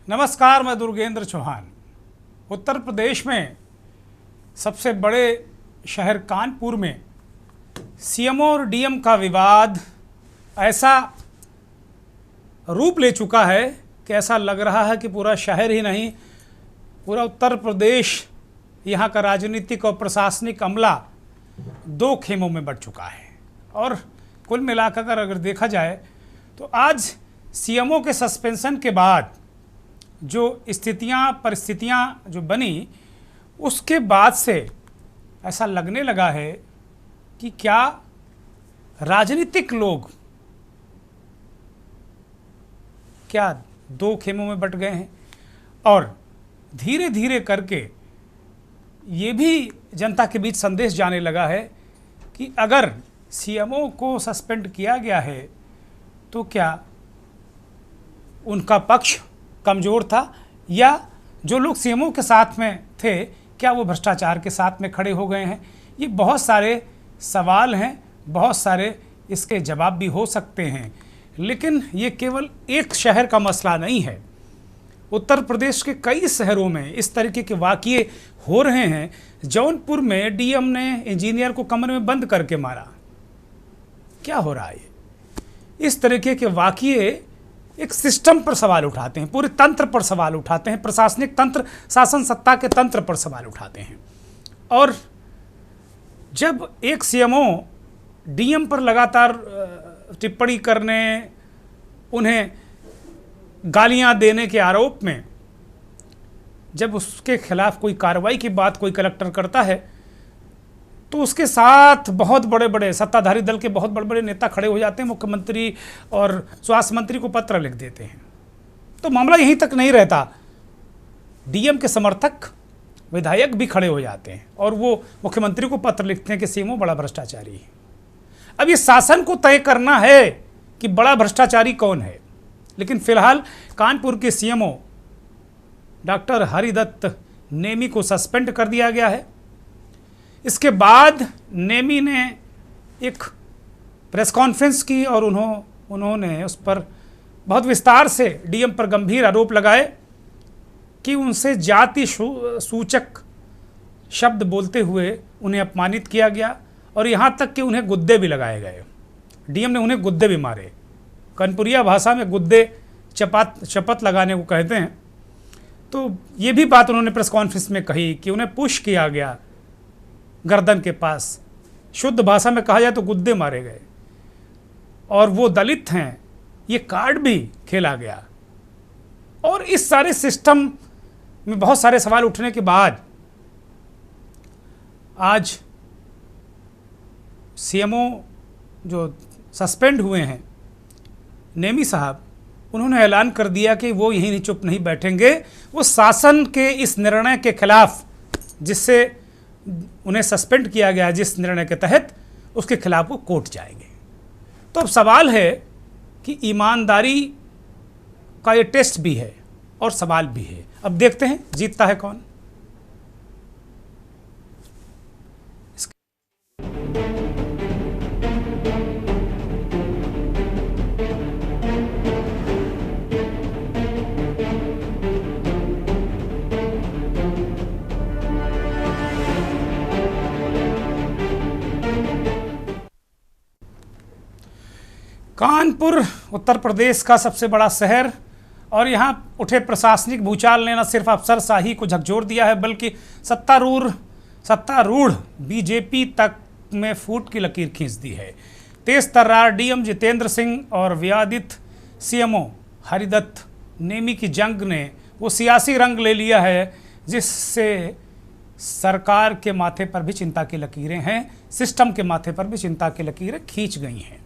नमस्कार, मैं दुर्गेंद्र चौहान। उत्तर प्रदेश में सबसे बड़े शहर कानपुर में सीएमओ और डीएम का विवाद ऐसा रूप ले चुका है कि ऐसा लग रहा है कि पूरा शहर ही नहीं, पूरा उत्तर प्रदेश, यहाँ का राजनीतिक और प्रशासनिक अमला दो खेमों में बंट चुका है। और कुल मिलाकर अगर देखा जाए तो आज सीएमओ के सस्पेंशन के बाद जो परिस्थितियां जो बनी, उसके बाद से ऐसा लगने लगा है कि क्या राजनीतिक लोग क्या दो खेमों में बंट गए हैं। और धीरे धीरे करके ये भी जनता के बीच संदेश जाने लगा है कि अगर सीएमओ को सस्पेंड किया गया है तो क्या उनका पक्ष कमज़ोर था, या जो लोग सीएमओ के साथ में थे क्या वो भ्रष्टाचार के साथ में खड़े हो गए हैं। ये बहुत सारे सवाल हैं, बहुत सारे इसके जवाब भी हो सकते हैं। लेकिन ये केवल एक शहर का मसला नहीं है। उत्तर प्रदेश के कई शहरों में इस तरीके के वाक़ये हो रहे हैं। जौनपुर में डीएम ने इंजीनियर को कमरे में बंद करके मारा। क्या हो रहा है? इस तरीके के वाक़ये एक सिस्टम पर सवाल उठाते हैं, पूरे तंत्र पर सवाल उठाते हैं, प्रशासनिक तंत्र, शासन सत्ता के तंत्र पर सवाल उठाते हैं। और जब एक सीएमओ डीएम पर लगातार टिप्पणी करने, उन्हें गालियां देने के आरोप में जब उसके खिलाफ कोई कार्रवाई की बात कोई कलेक्टर करता है तो उसके साथ बहुत बड़े बड़े सत्ताधारी दल के बहुत बड़े बड़े नेता खड़े हो जाते हैं। मुख्यमंत्री और स्वास्थ्य मंत्री को पत्र लिख देते हैं। तो मामला यहीं तक नहीं रहता, डीएम के समर्थक विधायक भी खड़े हो जाते हैं और वो मुख्यमंत्री को पत्र लिखते हैं कि सीएमओ बड़ा भ्रष्टाचारी है। अब ये शासन को तय करना है कि बड़ा भ्रष्टाचारी कौन है। लेकिन फिलहाल कानपुर के सीएमओ डॉक्टर हरिदत्त नेमी को सस्पेंड कर दिया गया है। इसके बाद नेमी ने एक प्रेस कॉन्फ्रेंस की और उन्होंने उस पर बहुत विस्तार से डीएम पर गंभीर आरोप लगाए कि उनसे जाति सूचक शब्द बोलते हुए उन्हें अपमानित किया गया और यहाँ तक कि उन्हें गुद्दे भी लगाए गए। डीएम ने उन्हें गुद्दे भी मारे। कानपुरिया भाषा में गुद्दे चपत लगाने को कहते हैं। तो ये भी बात उन्होंने प्रेस कॉन्फ्रेंस में कही कि उन्हें पुश किया गया गर्दन के पास। शुद्ध भाषा में कहा जाए तो गुद्दे मारे गए और वो दलित हैं, ये कार्ड भी खेला गया। और इस सारे सिस्टम में बहुत सारे सवाल उठने के बाद आज सीएमओ जो सस्पेंड हुए हैं नेमी साहब, उन्होंने ऐलान कर दिया कि वो यहीं चुप नहीं बैठेंगे। वो शासन के इस निर्णय के खिलाफ, जिससे उन्हें सस्पेंड किया गया जिस निर्णय के तहत, उसके खिलाफ वो कोर्ट जाएंगे। तो अब सवाल है कि ईमानदारी का ये टेस्ट भी है और सवाल भी है। अब देखते हैं जीतता है कौन। कानपुर उत्तर प्रदेश का सबसे बड़ा शहर, और यहाँ उठे प्रशासनिक भूचाल ने न सिर्फ अफसरशाही को झकझोर दिया है बल्कि सत्तारूढ़ बीजेपी तक में फूट की लकीर खींच दी है। तेज तर्रार डीएम जितेंद्र सिंह और विवादित सीएमओ हरिदत्त नेमी की जंग ने वो सियासी रंग ले लिया है जिससे सरकार के माथे पर भी चिंता की लकीरें हैं, सिस्टम के माथे पर भी चिंता की लकीरें खींच गई हैं।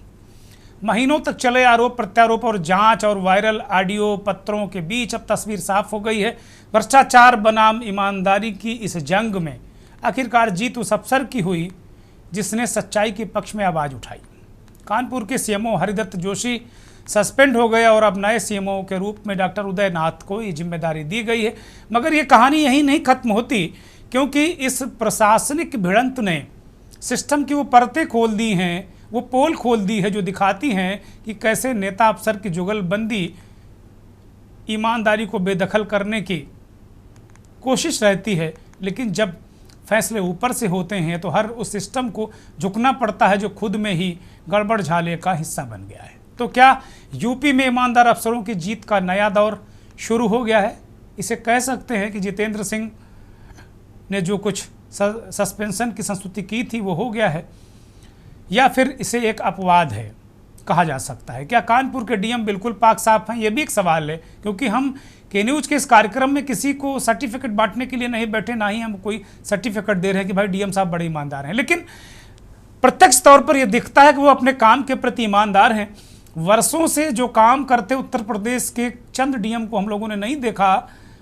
महीनों तक चले आरोप प्रत्यारोप और जांच और वायरल ऑडियो पत्रों के बीच अब तस्वीर साफ हो गई है। भ्रष्टाचार बनाम ईमानदारी की इस जंग में आखिरकार जीत उस अफसर की हुई जिसने सच्चाई के पक्ष में आवाज़ उठाई। कानपुर के सीएमओ हरिदत्त जोशी सस्पेंड हो गए और अब नए सीएमओ के रूप में डॉक्टर उदय नाथ को ये जिम्मेदारी दी गई है। मगर ये कहानी यहीं नहीं खत्म होती, क्योंकि इस प्रशासनिक भिड़ंत ने सिस्टम की वो परतें खोल दी हैं, वो पोल खोल दी है जो दिखाती हैं कि कैसे नेता अफसर की जुगलबंदी ईमानदारी को बेदखल करने की कोशिश रहती है, लेकिन जब फैसले ऊपर से होते हैं तो हर उस सिस्टम को झुकना पड़ता है जो खुद में ही गड़बड़ झाले का हिस्सा बन गया है। तो क्या यूपी में ईमानदार अफसरों की जीत का नया दौर शुरू हो गया है? इसे कह सकते हैं कि जितेंद्र सिंह ने जो कुछ सस्पेंशन की संस्तुति की थी वो हो गया है, या फिर इसे एक अपवाद है कहा जा सकता है? क्या कानपुर के डीएम बिल्कुल पाक साफ हैं? ये भी एक सवाल है, क्योंकि हम के न्यूज़ के इस कार्यक्रम में किसी को सर्टिफिकेट बांटने के लिए नहीं बैठे, ना ही हम कोई सर्टिफिकेट दे रहे हैं कि भाई डीएम साहब बड़े ईमानदार हैं, लेकिन प्रत्यक्ष तौर पर यह दिखता है कि वो अपने काम के प्रति ईमानदार हैं। वर्षों से जो काम करते उत्तर प्रदेश के चंद डीएम को हम लोगों ने नहीं देखा,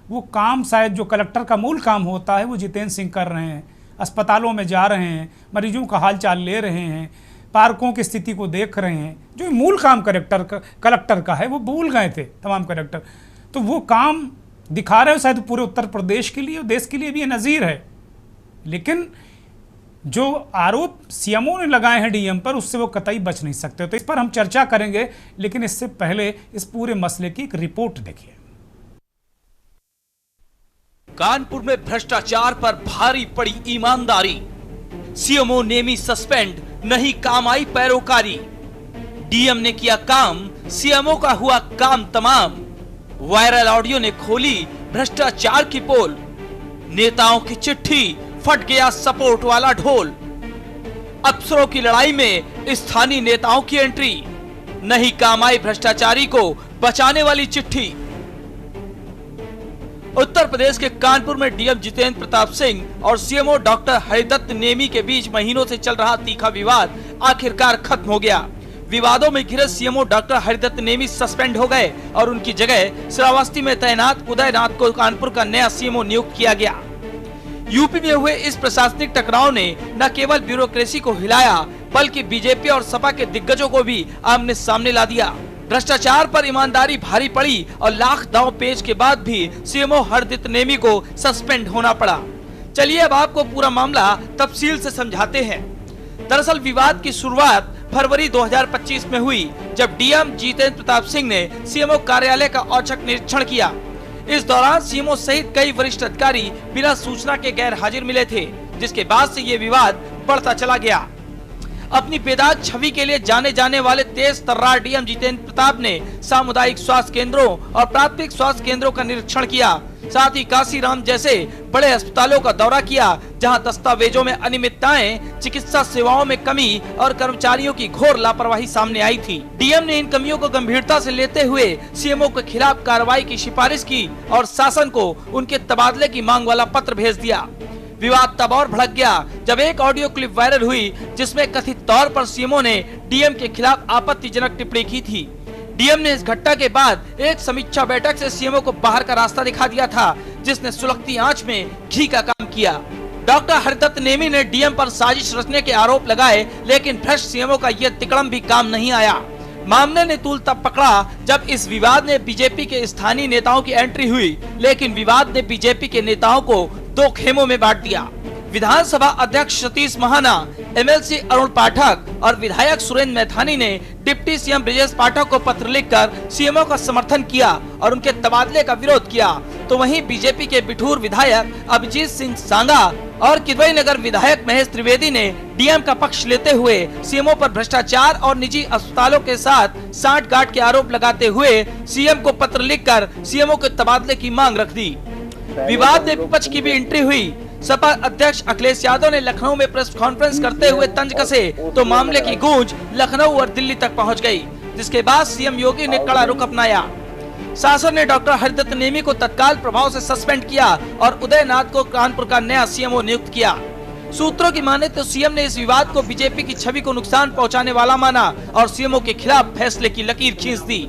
वो काम शायद जो कलेक्टर का मूल काम होता है वो जितेंद्र सिंह कर रहे हैं। अस्पतालों में जा रहे हैं, मरीजों का हाल चाल ले रहे हैं, पार्कों की स्थिति को देख रहे हैं। जो मूल काम कलेक्टर का है वो भूल गए थे तमाम कलेक्टर, तो वो काम दिखा रहे हो शायद पूरे उत्तर प्रदेश के लिए और देश के लिए भी ये नज़ीर है। लेकिन जो आरोप सीएमओ ने लगाए हैं डीएम पर, उससे वो कतई बच नहीं सकते। तो इस पर हम चर्चा करेंगे, लेकिन इससे पहले इस पूरे मसले की एक रिपोर्ट देखिए। कानपुर में भ्रष्टाचार पर भारी पड़ी ईमानदारी, सीएमओ नेमी सस्पेंड, नहीं काम आई पैरोकारी। डीएम ने किया काम, सीएमओ का हुआ काम तमाम। वायरल ऑडियो ने खोली भ्रष्टाचार की पोल। नेताओं की चिट्ठी, फट गया सपोर्ट वाला ढोल। अफसरों की लड़ाई में स्थानीय नेताओं की एंट्री, नहीं काम आई भ्रष्टाचारी को बचाने वाली चिट्ठी। उत्तर प्रदेश के कानपुर में डीएम जितेंद्र प्रताप सिंह और सीएमओ डॉक्टर हरिदत्त नेमी के बीच महीनों से चल रहा तीखा विवाद आखिरकार खत्म हो गया। विवादों में घिरे CMO doctor Haridatt Nemi suspend हो गए और उनकी जगह श्रावस्ती में तैनात उदयनाथ को कानपुर का नया सीएमओ नियुक्त किया गया। यूपी में हुए इस प्रशासनिक टकराव ने न केवल ब्यूरोक्रेसी को हिलाया, बल्कि बीजेपी और सपा के दिग्गजों को भी आमने सामने ला दिया। भ्रष्टाचार पर ईमानदारी भारी पड़ी और लाख दांव पेच के बाद भी सीएमओ हरदीप नेमी को सस्पेंड होना पड़ा। चलिए अब आपको पूरा मामला तफसील से समझाते हैं। दरअसल विवाद की शुरुआत फरवरी 2025 में हुई, जब डीएम जितेंद्र प्रताप सिंह ने सीएमओ कार्यालय का औचक निरीक्षण किया। इस दौरान सीएमओ सहित कई वरिष्ठ अधिकारी बिना सूचना के गैर हाजिर मिले थे, जिसके बाद से ये विवाद बढ़ता चला गया। अपनी बेदाग छवि के लिए जाने जाने वाले तेज तर्रार डीएम जितेंद्र प्रताप ने सामुदायिक स्वास्थ्य केंद्रों और प्राथमिक स्वास्थ्य केंद्रों का निरीक्षण किया। साथ ही काशीराम जैसे बड़े अस्पतालों का दौरा किया, जहां दस्तावेजों में अनियमितताएं, चिकित्सा सेवाओं में कमी और कर्मचारियों की घोर लापरवाही सामने आई थी। डीएम ने इन कमियों को गंभीरता से लेते हुए सीएमओ के खिलाफ कार्रवाई की सिफारिश की और शासन को उनके तबादले की मांग वाला पत्र भेज दिया। विवाद तब और भड़क गया जब एक ऑडियो क्लिप वायरल हुई, जिसमें कथित तौर पर सीएमओ ने डीएम के खिलाफ आपत्तिजनक टिप्पणी की थी। डीएम ने इस घटना के बाद एक समीक्षा बैठक से सीएमओ को बाहर का रास्ता दिखा दिया था, जिसने सुलगती आंच में घी का काम किया। डॉक्टर हरदत्त नेमी ने डीएम पर साजिश रचने के आरोप लगाए, लेकिन भ्रष्ट सीएमओ का यह तिकड़म भी काम नहीं आया। मामले ने तूल तब पकड़ा जब इस विवाद में बीजेपी के स्थानीय नेताओं की एंट्री हुई, लेकिन विवाद ने बीजेपी के नेताओं को दो खेमों में बांट दिया। विधानसभा अध्यक्ष सतीश महाना, एमएलसी अरुण पाठक और विधायक सुरेंद्र मैथानी ने डिप्टी सीएम ब्रिजेश पाठक को पत्र लिखकर सीएमओ का समर्थन किया और उनके तबादले का विरोध किया। तो वहीं बीजेपी के बिठूर विधायक अभिजीत सिंह सांगा और किदवई नगर विधायक महेश त्रिवेदी ने डीएम का पक्ष लेते हुए सीएमओ पर भ्रष्टाचार और निजी अस्पतालों के साथ सांठगांठ के आरोप लगाते हुए सीएम को पत्र लिखकर सीएमओ के तबादले की मांग रख दी। विवाद में विपक्ष की भी एंट्री हुई। सपा अध्यक्ष अखिलेश यादव ने लखनऊ में प्रेस कॉन्फ्रेंस करते हुए तंज कसे तो मामले की गूंज लखनऊ और दिल्ली तक पहुंच गई, जिसके बाद सीएम योगी ने कड़ा रुख अपनाया। शासन ने डॉक्टर हरदत्त नेमी को तत्काल प्रभाव से सस्पेंड किया और उदयनाथ को कानपुर का नया सीएमओ नियुक्त किया। सूत्रों की माने तो सीएम ने इस विवाद को बीजेपी की छवि को नुकसान पहुंचाने वाला माना और सीएमओ के खिलाफ फैसले की लकीर खींच दी।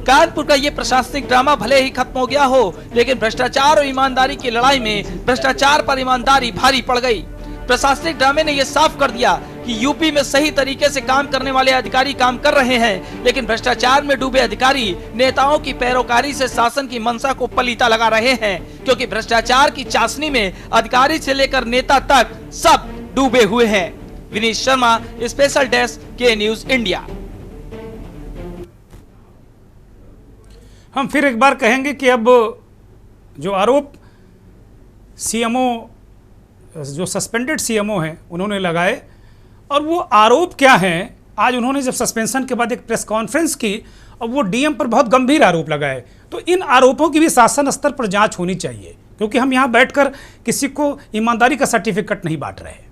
कानपुर का ये प्रशासनिक ड्रामा भले ही खत्म हो गया हो, लेकिन भ्रष्टाचार और ईमानदारी की लड़ाई में भ्रष्टाचार पर ईमानदारी भारी पड़ गई। प्रशासनिक ड्रामे ने यह साफ कर दिया कि यूपी में सही तरीके से काम करने वाले अधिकारी काम कर रहे हैं, लेकिन भ्रष्टाचार में डूबे अधिकारी नेताओं की पैरोकारी से शासन की मंशा को पलीता लगा रहे हैं, क्योंकि भ्रष्टाचार की चाशनी में अधिकारी से लेकर नेता तक सब डूबे हुए हैं। विनीत शर्मा, स्पेशल डेस्क, के न्यूज इंडिया। हम फिर एक बार कहेंगे कि अब जो आरोप सीएमओ, जो सस्पेंडेड सीएमओ हैं, उन्होंने लगाए, और वो आरोप क्या हैं, आज उन्होंने जब सस्पेंशन के बाद एक प्रेस कॉन्फ्रेंस की और वो डीएम पर बहुत गंभीर आरोप लगाए, तो इन आरोपों की भी शासन स्तर पर जांच होनी चाहिए, क्योंकि हम यहाँ बैठकर किसी को ईमानदारी का सर्टिफिकेट नहीं बांट रहे हैं।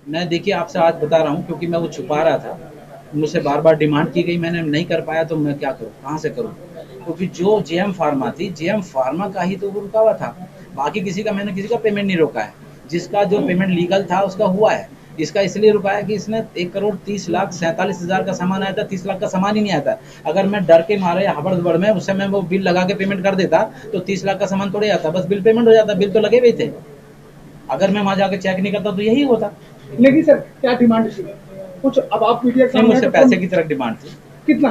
मैं देखिए आपसे आज बता रहा हूँ, क्योंकि मैं वो छुपा रहा था, मुझसे बार बार डिमांड की गई, मैंने नहीं कर पाया, तो मैं क्या करूँ, कहाँ से करूँ, क्योंकि जो जेएम फार्मा थी, जेएम फार्मा का ही तो वो रुका हुआ था, बाकी किसी का, मैंने किसी का पेमेंट नहीं रोका है। जिसका जो पेमेंट लीगल था उसका हुआ है, इसका इसलिए रुका है कि इसने 1,30,47,000 का सामान आया था, 30 लाख का सामान ही नहीं आया था। अगर मैं डर के मारे या हबड़ में उस समय वो बिल लगा के पेमेंट कर देता तो 30 लाख का सामान थोड़े आता, बस बिल पेमेंट हो जाता, बिल तो लगे हुए थे। अगर मैं वहाँ जाके चेक नहीं करता तो यही होता। लेकिन सर क्या डिमांड थी कुछ, अब आप मीडिया के मुझसे पैसे की तरफ डिमांड थी, कितना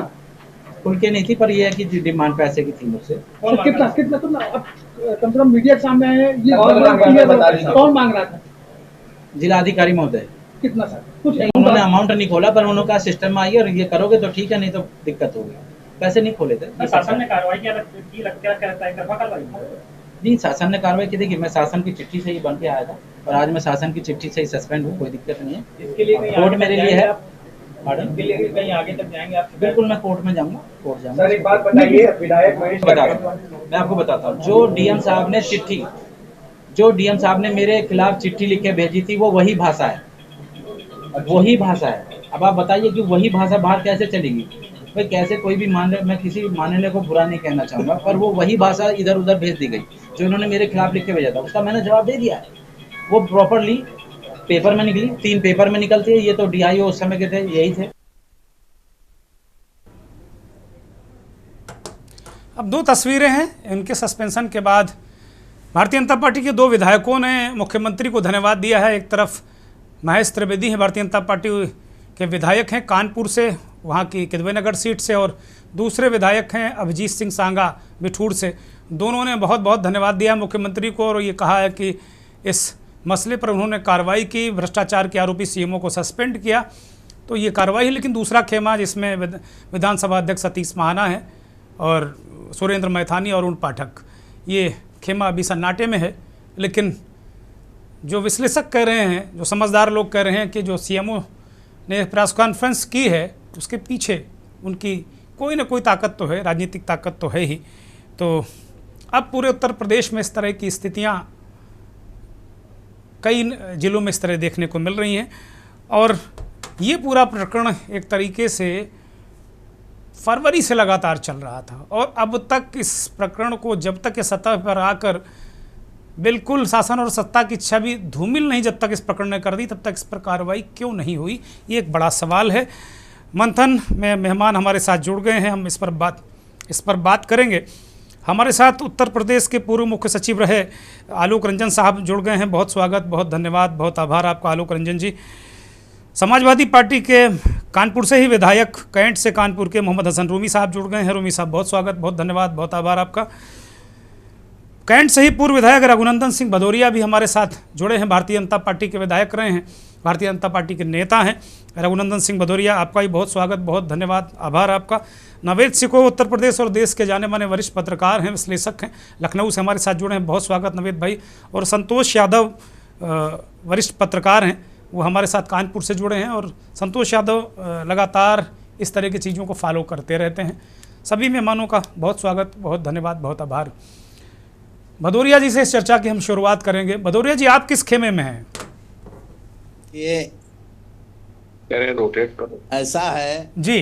खुल के नहीं थी, पर ये है कि डिमांड पैसे की थी मुझसे। कितना कितना तुम अब कम से कम मीडिया के सामने आए, ये कौन मांग रहा था? जिलाधिकारी महोदय। कितना सर? कुछ उन्होंने अमाउंट नहीं खोला, पर उन्होंने कहा सिस्टम में आइए और ये करोगे तो ठीक है, नहीं तो दिक्कत होगी। पैसे नहीं खोले थे। शासन ने कार्रवाई क्या कहता है, कार्रवाई नहीं, शासन ने कार्रवाई की। देखिए, मैं शासन की चिट्ठी से ही बन के आया था और आज मैं शासन की चिट्ठी से ही सस्पेंड हूँ, कोई दिक्कत नहीं है। इसके लिए कोर्ट मेरे लिए है। इसके लिए कहीं आगे तक जाएंगे आप? बिल्कुल, मैं कोर्ट में जाऊंगा, कोर्ट जाऊंगा। सर एक बात बताइए, विधायक मैं आपको बताता हूँ, जो डीएम साहब ने चिट्ठी, जो डीएम साहब ने मेरे खिलाफ चिट्ठी लिख के भेजी थी, वो वही भाषा है, वही भाषा है। अब आप बताइए कि वही भाषा बाहर कैसे चलेगी? भाई कैसे कोई भी मैं किसी मानने को बुरा नहीं कहना चाहूँगा, पर वो वही भाषा इधर उधर भेज दी गई जो इन्होंने मेरे खिलाफ लिख के भेजा था, उसका मैंने जवाब दे दिया है। वो प्रॉपरली पेपर में निकली, 3 पेपर में निकलती है। ये तो डीआईओ उस समय के थे, यही थे। अब 2 तस्वीरें हैं इनके सस्पेंशन के बाद। भारतीय जनता पार्टी के 2 विधायकों ने मुख्यमंत्री को धन्यवाद दिया है। एक तरफ महेश त्रिवेदी हैं, भारतीय जनता पार्टी के विधायक हैं कानपुर से, वहाँ की किदवईनगर सीट से, और दूसरे विधायक हैं अभिजीत सिंह सांगा बिठूर से। दोनों ने बहुत बहुत धन्यवाद दिया मुख्यमंत्री को और ये कहा है कि इस मसले पर उन्होंने कार्रवाई की, भ्रष्टाचार के आरोपी सीएमओ को सस्पेंड किया, तो ये कार्रवाई है। लेकिन दूसरा खेमा जिसमें विधानसभा अध्यक्ष सतीश महाना है और सुरेंद्र मैथानी और अरुण पाठक, ये खेमा अभी सन्नाटे में है। लेकिन जो विश्लेषक कह रहे हैं, जो समझदार लोग कह रहे हैं कि जो सीएमओ ने प्रेस कॉन्फ्रेंस की है उसके पीछे उनकी कोई ना कोई ताकत तो है, राजनीतिक ताकत तो है ही। तो अब पूरे उत्तर प्रदेश में इस तरह की स्थितियां कई जिलों में इस तरह देखने को मिल रही हैं और ये पूरा प्रकरण एक तरीके से फरवरी से लगातार चल रहा था और अब तक इस प्रकरण को जब तक इस सतह पर आकर बिल्कुल शासन और सत्ता की इच्छा भी धूमिल नहीं जब तक इस प्रकरण ने कर दी, तब तक इस पर कार्रवाई क्यों नहीं हुई, ये एक बड़ा सवाल है। मंथन में मेहमान हमारे साथ जुड़ गए हैं, हम इस पर बात करेंगे। हमारे साथ उत्तर प्रदेश के पूर्व मुख्य सचिव रहे आलोक रंजन साहब जुड़ गए हैं। बहुत स्वागत, बहुत धन्यवाद, बहुत आभार आपका आलोक रंजन जी। समाजवादी पार्टी के कानपुर से ही विधायक कैंट से कानपुर के मोहम्मद हसन रूमी साहब जुड़ गए हैं। रूमी साहब बहुत स्वागत, बहुत धन्यवाद, बहुत आभार आपका। कैंट से ही पूर्व विधायक रघुनंदन सिंह भदौरिया भी हमारे साथ जुड़े हैं, भारतीय जनता पार्टी के विधायक रहे हैं, भारतीय जनता पार्टी के नेता हैं रघुनंदन सिंह भदौरिया, आपका भी बहुत स्वागत, बहुत धन्यवाद, आभार आपका। नवेद सिको उत्तर प्रदेश और देश के जाने माने वरिष्ठ पत्रकार हैं, विश्लेषक हैं, लखनऊ से हमारे साथ जुड़े हैं, बहुत स्वागत नवेद भाई। और संतोष यादव वरिष्ठ पत्रकार हैं, वो हमारे साथ कानपुर से जुड़े हैं और संतोष यादव लगातार इस तरह की चीज़ों को फॉलो करते रहते हैं। सभी मेहमानों का बहुत स्वागत, बहुत धन्यवाद, बहुत आभार। भदौरिया जी से इस चर्चा की हम शुरुआत करेंगे। भदौरिया जी, आप किस खेमे में हैं? ये रोटेट करो, ऐसा है जी।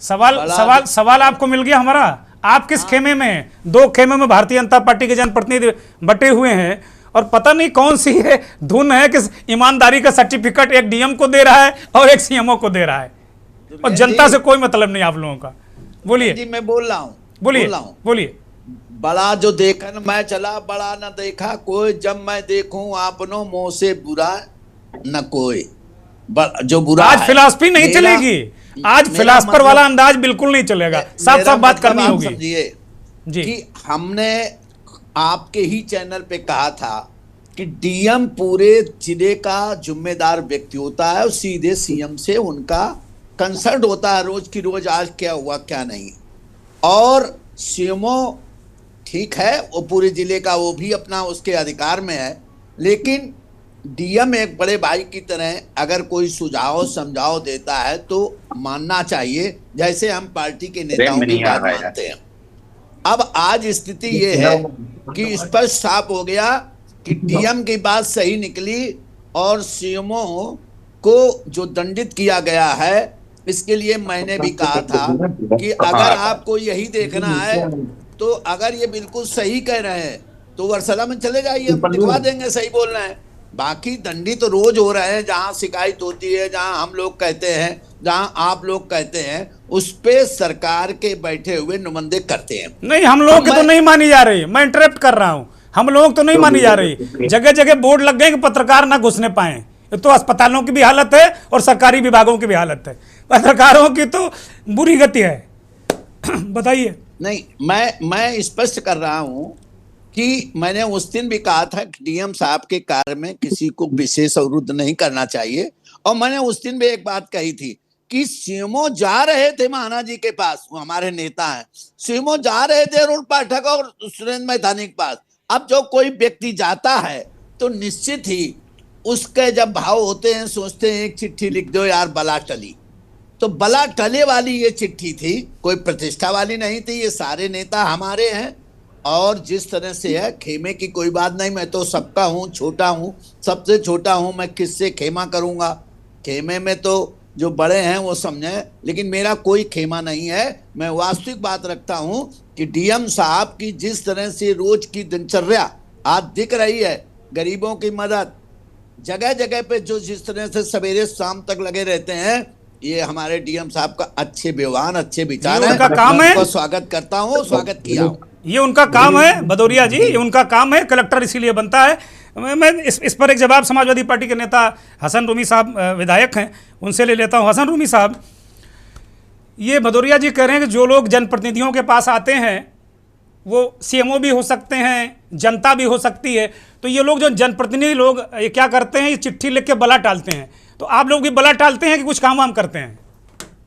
सवाल आपको मिल गया हमारा। आप किस खेमे में हैं? 2 खेमे में भारतीय जनता पार्टी के जनप्रतिनिधि बटे हुए हैं और पता नहीं कौन सी है धुन है कि ईमानदारी का सर्टिफिकेट एक डीएम को दे रहा है और एक सीएमओ को दे रहा है और जनता से कोई मतलब नहीं आप लोगों का। बोलिए जी, मैं बोल रहा हूँ, बोलिए। बड़ा जो देखन मैं चला, बड़ा न देखा कोई, जब मैं देखूं आपनो मुंह से बुरा न कोई। जो बुरा आज फिलॉसफी नहीं चलेगी, आज फिलॉसफर वाला अंदाज बिल्कुल नहीं चलेगा, साफ साफ बात करनी होगी। समझिए जी कि हमने आपके ही चैनल पे कहा था कि डीएम पूरे जिले का जिम्मेदार व्यक्ति होता है और सीधे सीएम से उनका कंसर्न होता है रोज की रोज आज क्या हुआ क्या नहीं। और सीएमओ ठीक है वो पूरे जिले का वो भी अपना उसके अधिकार में है, लेकिन डीएम एक बड़े भाई की तरह अगर कोई सुझाव समझाव देता है तो मानना चाहिए, जैसे हम पार्टी के नेताओं की बात मानते हैं। अब आज स्थिति ये है कि स्पष्ट साफ हो गया कि डीएम की बात सही निकली और सीएमओ को जो दंडित किया गया है, इसके लिए मैंने भी कहा था कि अगर आपको यही देखना है तो अगर ये बिल्कुल सही कह रहे हैं तो वर्षला में चले जाइए, हम दिखवा देंगे सही बोल रहे हैं। बाकी दंडित तो रोज हो रहे हैं, जहां शिकायत होती है, जहां हम लोग कहते हैं, जहां आप लोग कहते हैं, उस पे सरकार के बैठे हुए नुमाइंदे करते हैं। नहीं, हम लोग की तो नहीं मानी जा रही, मैं इंटरप्ट कर रहा हूं, हम लोग तो नहीं मानी जा रही। जगह जगह बोर्ड लग गए कि पत्रकार ना घुसने पाए। तो अस्पतालों की भी हालत है और सरकारी विभागों की भी हालत है, पत्रकारों की तो बुरी गति है। बताइए। नहीं, मैं स्पष्ट कर रहा हूं कि मैंने उस दिन भी कहा था कि डीएम साहब के कार्य में किसी को विशेष अवरुद्ध नहीं करना चाहिए। और मैंने उस दिन भी एक बात कही थी कि सीएमओ जा रहे थे महाना जी के पास, वो हमारे नेता हैं, सीएमओ जा रहे थे अरुण पाठक और सुरेंद्र मैथानी के पास। अब जो कोई व्यक्ति जाता है तो निश्चित ही उसके जब भाव होते हैं, सोचते हैं एक चिट्ठी लिख दो यार बला टली, तो बला टले वाली ये चिट्ठी थी, कोई प्रतिष्ठा वाली नहीं थी। ये सारे नेता हमारे हैं और जिस तरह से है खेमे की कोई बात नहीं, मैं तो सबका हूँ, छोटा हूँ, सबसे छोटा हूँ, मैं किससे खेमा करूँगा। खेमे में तो जो बड़े हैं वो समझे, लेकिन मेरा कोई खेमा नहीं है। मैं वास्तविक बात रखता हूँ कि डीएम साहब की जिस तरह से रोज की दिनचर्या आज दिख रही है, गरीबों की मदद जगह जगह पे जो जिस तरह से सवेरे शाम तक लगे रहते हैं, ये हमारे डीएम साहब का अच्छे व्यवहार, अच्छे विचार है। उनका काम है, स्वागत करता हूँ, स्वागत किया हूँ। ये उनका काम है भदौरिया जी, ये उनका काम है, कलेक्टर इसीलिए बनता है। मैं इस पर एक जवाब समाजवादी पार्टी के नेता हसन रूमी साहब विधायक हैं, उनसे ले लेता हूँ। हसन रूमी साहब, ये भदौरिया जी कह रहे हैं कि जो लोग जनप्रतिनिधियों के पास आते हैं वो सीएमओ भी हो सकते हैं, जनता भी हो सकती है, तो ये लोग जो जनप्रतिनिधि लोग ये क्या करते हैं, ये चिट्ठी लिख के बला टालते हैं। तो आप लोग भी बला टालते हैं कि कुछ काम वाम करते हैं?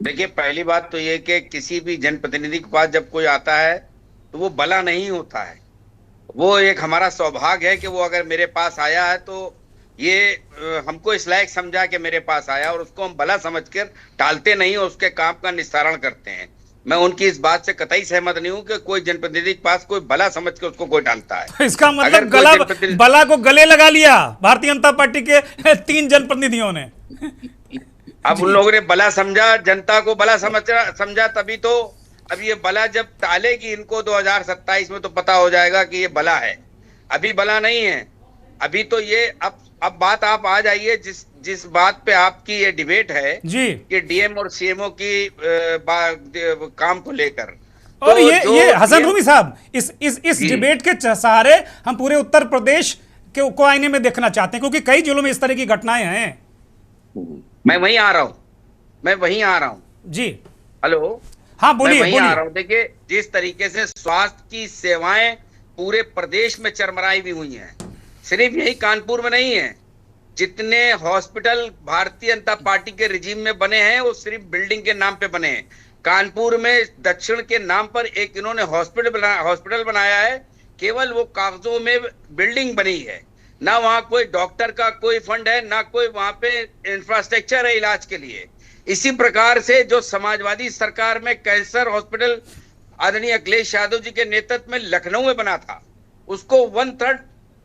देखिए, पहली बात तो ये कि किसी भी जनप्रतिनिधि के पास जब कोई आता है तो वो बला नहीं होता है। वो एक हमारा सौभाग्य है कि वो अगर मेरे पास आया है तो ये हमको इस लायक समझा कि मेरे पास आया, और उसको हम भला समझकर टालते नहीं और उसके काम का निस्तारण करते हैं। मैं उनकी इस बात से कतई सहमत नहीं हूं कि कोई जनप्रतिनिधि के पास कोई भला समझ के उसको कोई टालता है। तो इसका मतलब भला को गले लगा लिया भारतीय जनता पार्टी के 3 जनप्रतिनिधियों ने। अब उन लोगों ने भला समझा, जनता को भला समझा, तभी तो अब ये भला जब टालेगी इनको 2027 में तो पता हो जाएगा कि ये भला है। अभी भला नहीं है। अभी तो ये अब बात आप आ जाइए जिस बात पे आपकी ये डिबेट है जी कि डीएम और सीएमओ की काम को लेकर। और तो ये हसन रूमी साहब, इस डिबेट के सहारे हम पूरे उत्तर प्रदेश को आईने में देखना चाहते हैं, क्योंकि कई जिलों में इस तरह की घटनाएं हैं। मैं वहीं आ रहा हूँ जी। हेलो, हाँ बोलिए। मैं वहीं आ रहा हूँ। देखिए, जिस तरीके से स्वास्थ्य की सेवाएं पूरे प्रदेश में चरमराई भी हुई हैं, सिर्फ यही कानपुर में नहीं है। जितने हॉस्पिटल भारतीय जनता पार्टी के रिजीम में बने हैं वो सिर्फ बिल्डिंग के नाम पे बने हैं। कानपुर में दक्षिण के नाम पर एक इन्होंने हॉस्पिटल बनाया है, केवल वो कागजों में बिल्डिंग बनी है, ना वहाँ कोई डॉक्टर का कोई फंड है, ना कोई वहाँ पे इंफ्रास्ट्रक्चर है इलाज के लिए। इसी प्रकार से जो समाजवादी सरकार में कैंसर हॉस्पिटल आदरणीय अखिलेश यादव जी के नेतृत्व में लखनऊ में बना था, उसको 1/3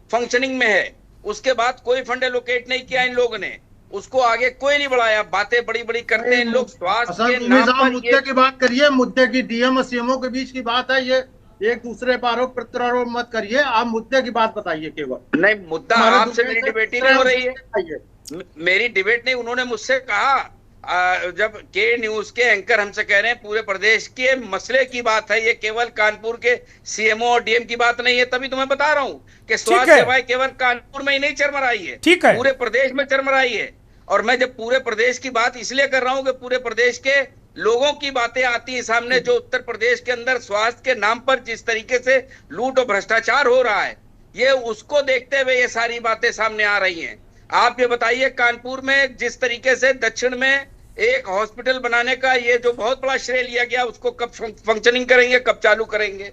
फंक्शनिंग में है। उसके बाद कोई फंड एलोकेट नहीं किया इन लोगों ने, उसको आगे कोई नहीं बढ़ाया। बातें बड़ी बड़ी करते हैं इन लोग स्वास्थ्य के नाम पर। मुद्दे की बात करिए, मुद्दे की डीएम और सीएमओ के बीच की बात है, ये एक दूसरे पर आरोप प्रत्यारोप मत करिए, आप मुद्दे की बात बताइए केवल। नहीं, मुद्दा आपसे मेरी डिबेट ही नहीं हो रही है, मेरी डिबेट नहीं। उन्होंने मुझसे कहा जब के न्यूज के एंकर हमसे कह रहे हैं पूरे प्रदेश के मसले की बात है, ये केवल कानपुर के सीएमओ और डीएम की बात नहीं है, तभी तो मैं बता रहा हूँ कि स्वास्थ्य सेवाएं केवल कानपुर में ही नहीं चरमराई है, पूरे प्रदेश में चरमराई है। और मैं जब पूरे प्रदेश की बात इसलिए कर रहा हूँ कि पूरे प्रदेश के लोगों की बातें आती है सामने, जो उत्तर प्रदेश के अंदर स्वास्थ्य के नाम पर जिस तरीके से लूट और भ्रष्टाचार हो रहा है, ये उसको देखते हुए ये सारी बातें सामने आ रही हैं। आप ये बताइए, कानपुर में जिस तरीके से दक्षिण में एक हॉस्पिटल बनाने का ये जो बहुत बड़ा श्रेय लिया गया, उसको कब फंक्शनिंग करेंगे, कब चालू करेंगे,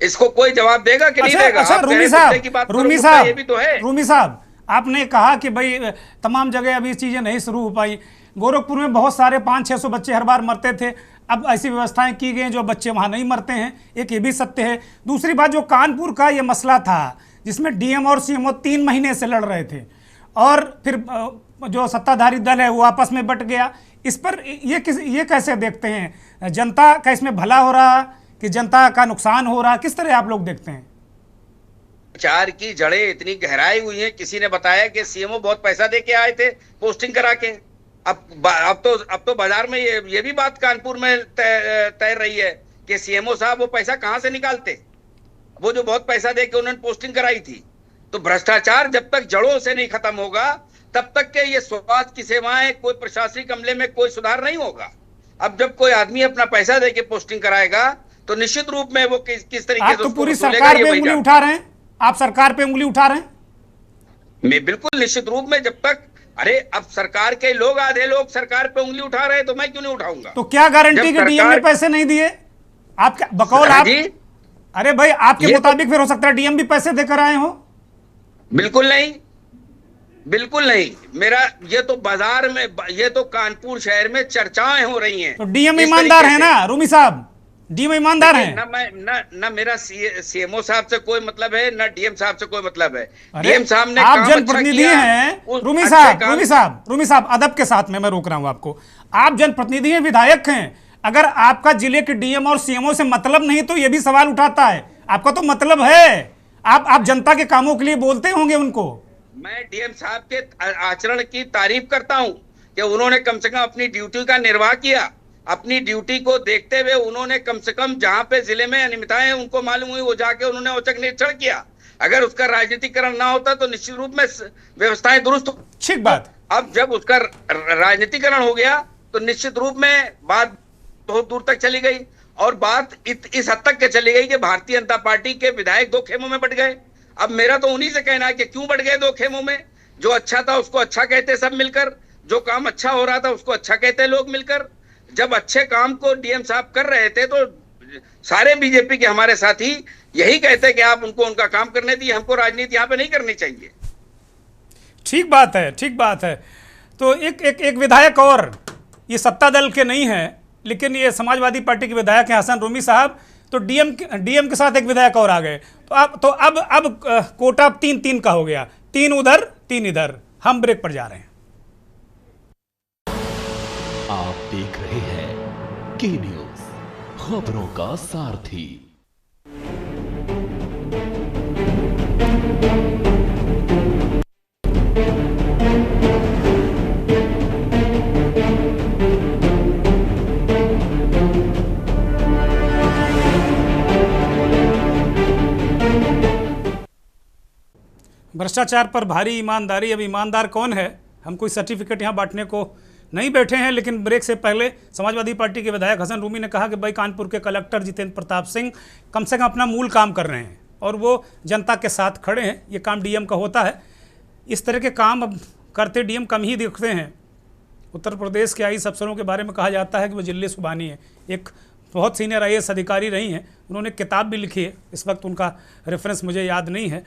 इसको कोई जवाब देगा कि नहीं देगा? अच्छा आप रूमी मुद्दे साहब, की बात करो, रूमी मुद्दा साहब, ये भी तो है। रूमी साहब, आपने कहा कि भाई तमाम जगह अभी चीजें नहीं शुरू हो पाई। गोरखपुर में बहुत सारे 500-600 बच्चे हर बार मरते थे, अब ऐसी व्यवस्थाएं की गई जो बच्चे वहां नहीं मरते हैं, एक ये भी सत्य है। दूसरी बात, जो कानपुर का ये मसला था जिसमें डीएम और सीएमओ 3 महीने से लड़ रहे थे और फिर जो सत्ताधारी दल है वो आपस में बट गया, इस पर ये कैसे देखते हैं? जनता का इसमें भला हो रहा कि जनता का नुकसान हो रहा, किस तरह आप लोग देखते हैं? प्रचार की जड़ें इतनी गहराई हुई हैं। किसी ने बताया कि सीएमओ बहुत पैसा दे के आए थे पोस्टिंग करा के। अब तो बाजार में ये भी बात कानपुर में तैर रही है कि सीएमओ साहब वो पैसा कहां से निकालते, वो जो बहुत पैसा दे के उन्होंने पोस्टिंग कराई थी। तो भ्रष्टाचार जब तक जड़ों से नहीं खत्म होगा तब तक के ये स्वास्थ्य की सेवाएं, कोई प्रशासनिक अमले में कोई सुधार नहीं होगा। अब जब कोई आदमी अपना पैसा दे के पोस्टिंग कराएगा तो निश्चित रूप में वो किस तरीके से आप तो पूरी सरकार पे उंगली उठा रहे हैं, आप सरकार पे उंगली उठा रहे हैं। मैं बिल्कुल निश्चित रूप में, जब तक अरे अब सरकार के लोग, आधे लोग सरकार पे उंगली उठा रहे हैं तो मैं क्यों नहीं उठाऊंगा? तो क्या गारंटी कि डीएम ने पैसे नहीं दिए? आप क्या बकौल आप? अरे भाई आपके मुताबिक फिर हो सकता है डीएम भी पैसे देकर आए हो। बिल्कुल नहीं, बिल्कुल नहीं। मेरा ये तो बाजार में, ये तो कानपुर शहर में चर्चाएं हो रही हैं। तो डीएम ईमानदार है ना रूमी साहब, डीएम ईमानदार है ना मेरा सीएमओ साहब से कोई मतलब है, ना डीएम साहब से कोई मतलब है। डीएम साहब ने आप जनप्रतिनिधि हैं रूमी साहब, अदब के साथ में मैं रोक रहा हूं आपको। आप जनप्रतिनिधि हैं, विधायक हैं। अगर आपका जिले के डीएम और सीएमओ से मतलब नहीं तो ये भी सवाल उठाता है। आपका तो मतलब है, आप जनता के कामों के लिए बोलते होंगे उनको। मैं डीएम साहब के आचरण की तारीफ करता हूं कि उन्होंने कम से कम अपनी ड्यूटी का निर्वाह किया। अपनी ड्यूटी को देखते हुए उन्होंने कम से कम जहां पे जिले में अनियमितताएं उनको मालूम हुई, वो जाके उन्होंने औचक निरीक्षण किया। अगर उसका राजनीतिकरण ना होता तो निश्चित रूप में व्यवस्थाएं दुरुस्त। ठीक बात। अब जब उसका राजनीतिकरण हो गया तो निश्चित रूप में बात बहुत दूर तक चली गई, और बात इस हद तक के चली गई कि भारतीय जनता पार्टी के विधायक 2 खेमों में बट गए। अब मेरा तो उन्हीं से कहना है कि क्यों बढ़ गए 2 खेमों में। जो अच्छा था उसको अच्छा कहते सब मिलकर, जो काम अच्छा हो रहा था उसको अच्छा कहते लोग मिलकर। जब अच्छे काम को डीएम साहब कर रहे थे तो सारे बीजेपी के हमारे साथी यही कहते कि आप उनको उनका काम करने दिए, हमको राजनीति यहाँ पे नहीं करनी चाहिए। ठीक बात है, ठीक बात है। तो एक विधायक और, ये सत्ता दल के नहीं है लेकिन ये समाजवादी पार्टी के विधायक हैं हसन रूमी साहब, तो डीएम के साथ एक विधायक और आ गए। तो अब कोटा 3-3 का हो गया, 3 उधर 3 इधर। हम ब्रेक पर जा रहे हैं। आप देख रहे हैं के न्यूज, खबरों का सारथी। भ्रष्टाचार पर भारी ईमानदारी। अब ईमानदार कौन है? हम कोई सर्टिफिकेट यहाँ बांटने को नहीं बैठे हैं, लेकिन ब्रेक से पहले समाजवादी पार्टी के विधायक हसन रूमी ने कहा कि भाई कानपुर के कलेक्टर जितेंद्र प्रताप सिंह कम से कम अपना मूल काम कर रहे हैं और वो जनता के साथ खड़े हैं। ये काम डीएम का होता है, इस तरह के काम अब करते डीएम कम ही दिखते हैं। उत्तर प्रदेश के आईएएस अफसरों के बारे में कहा जाता है कि वो जिले सुबानी है। एक बहुत सीनियर आईएएस अधिकारी रही हैं, उन्होंने किताब भी लिखी है, इस वक्त उनका रेफरेंस मुझे याद नहीं है।